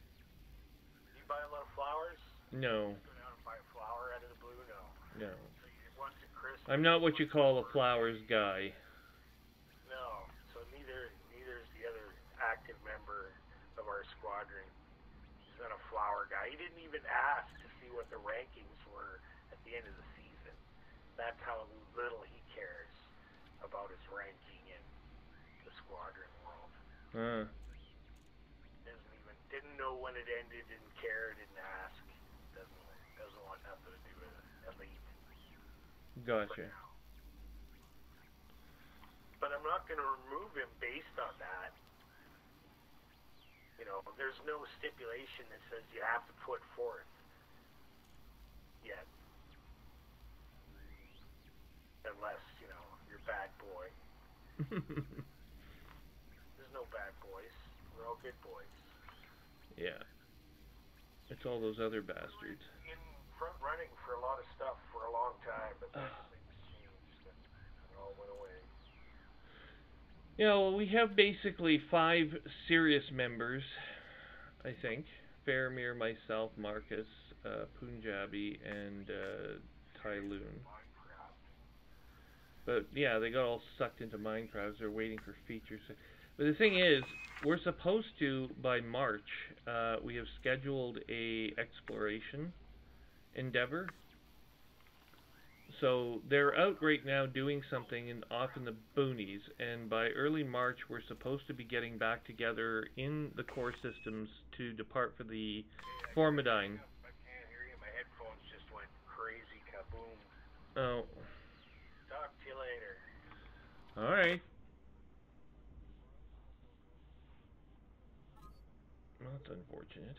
You buy a lot of flowers? No. Go down and buy a flower out of the blue? No. No. So once at Christmas, I'm not what you call a flowers guy. No. So neither is the other active member of our squadron. He's not a flower guy. He didn't even ask to see what the rankings were at the end of the season. That's how little he cares about his ranking in the squadron world. Huh. Didn't know when it ended, didn't care, didn't ask. Doesn't want nothing to do with Elite. Gotcha. But I'm not going to remove him based on that. You know, there's no stipulation that says you have to put forth yet. Unless, you know, you're bad boy. There's boys. We're all good boys. Yeah. It's all those other We were bastards. in front running for a lot of stuff for a long time, but then things changed and it all went away. Yeah, well, we have basically 5 serious members, I think. Faramir, myself, Marcus, Punjabi, and Tyloon. Minecraft. But yeah, they got all sucked into Minecraft. They're waiting for features. But the thing is, we're supposed to by March. We have scheduled a exploration endeavor. So they're out right now doing something off in the boonies, and by early March we're supposed to be getting back together in the core systems to depart for the Hey, I gotta hang Formidine. up. I can't hear you. My headphones just went crazy kaboom. Oh, Talk to you later. all right. Well, that's unfortunate.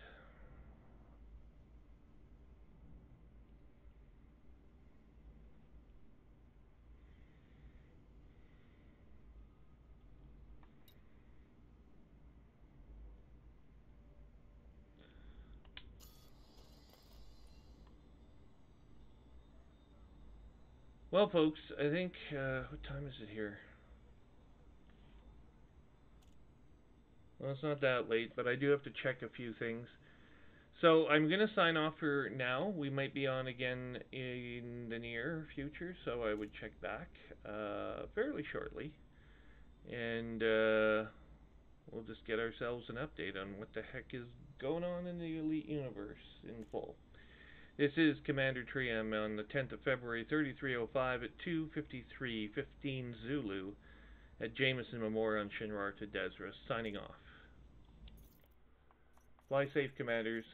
Well, folks, I think what time is it here? Well, it's not that late, but I do have to check a few things. So I'm going to sign off for now. We might be on again in the near future, so I would check back fairly shortly. And we'll just get ourselves an update on what the heck is going on in the Elite Universe in full. This is Commander Trium on the 10th of February, 3305 at 2:53:15 Zulu at Jameson Memorial on Shinrar to Desra, signing off. Fly safe, Commanders.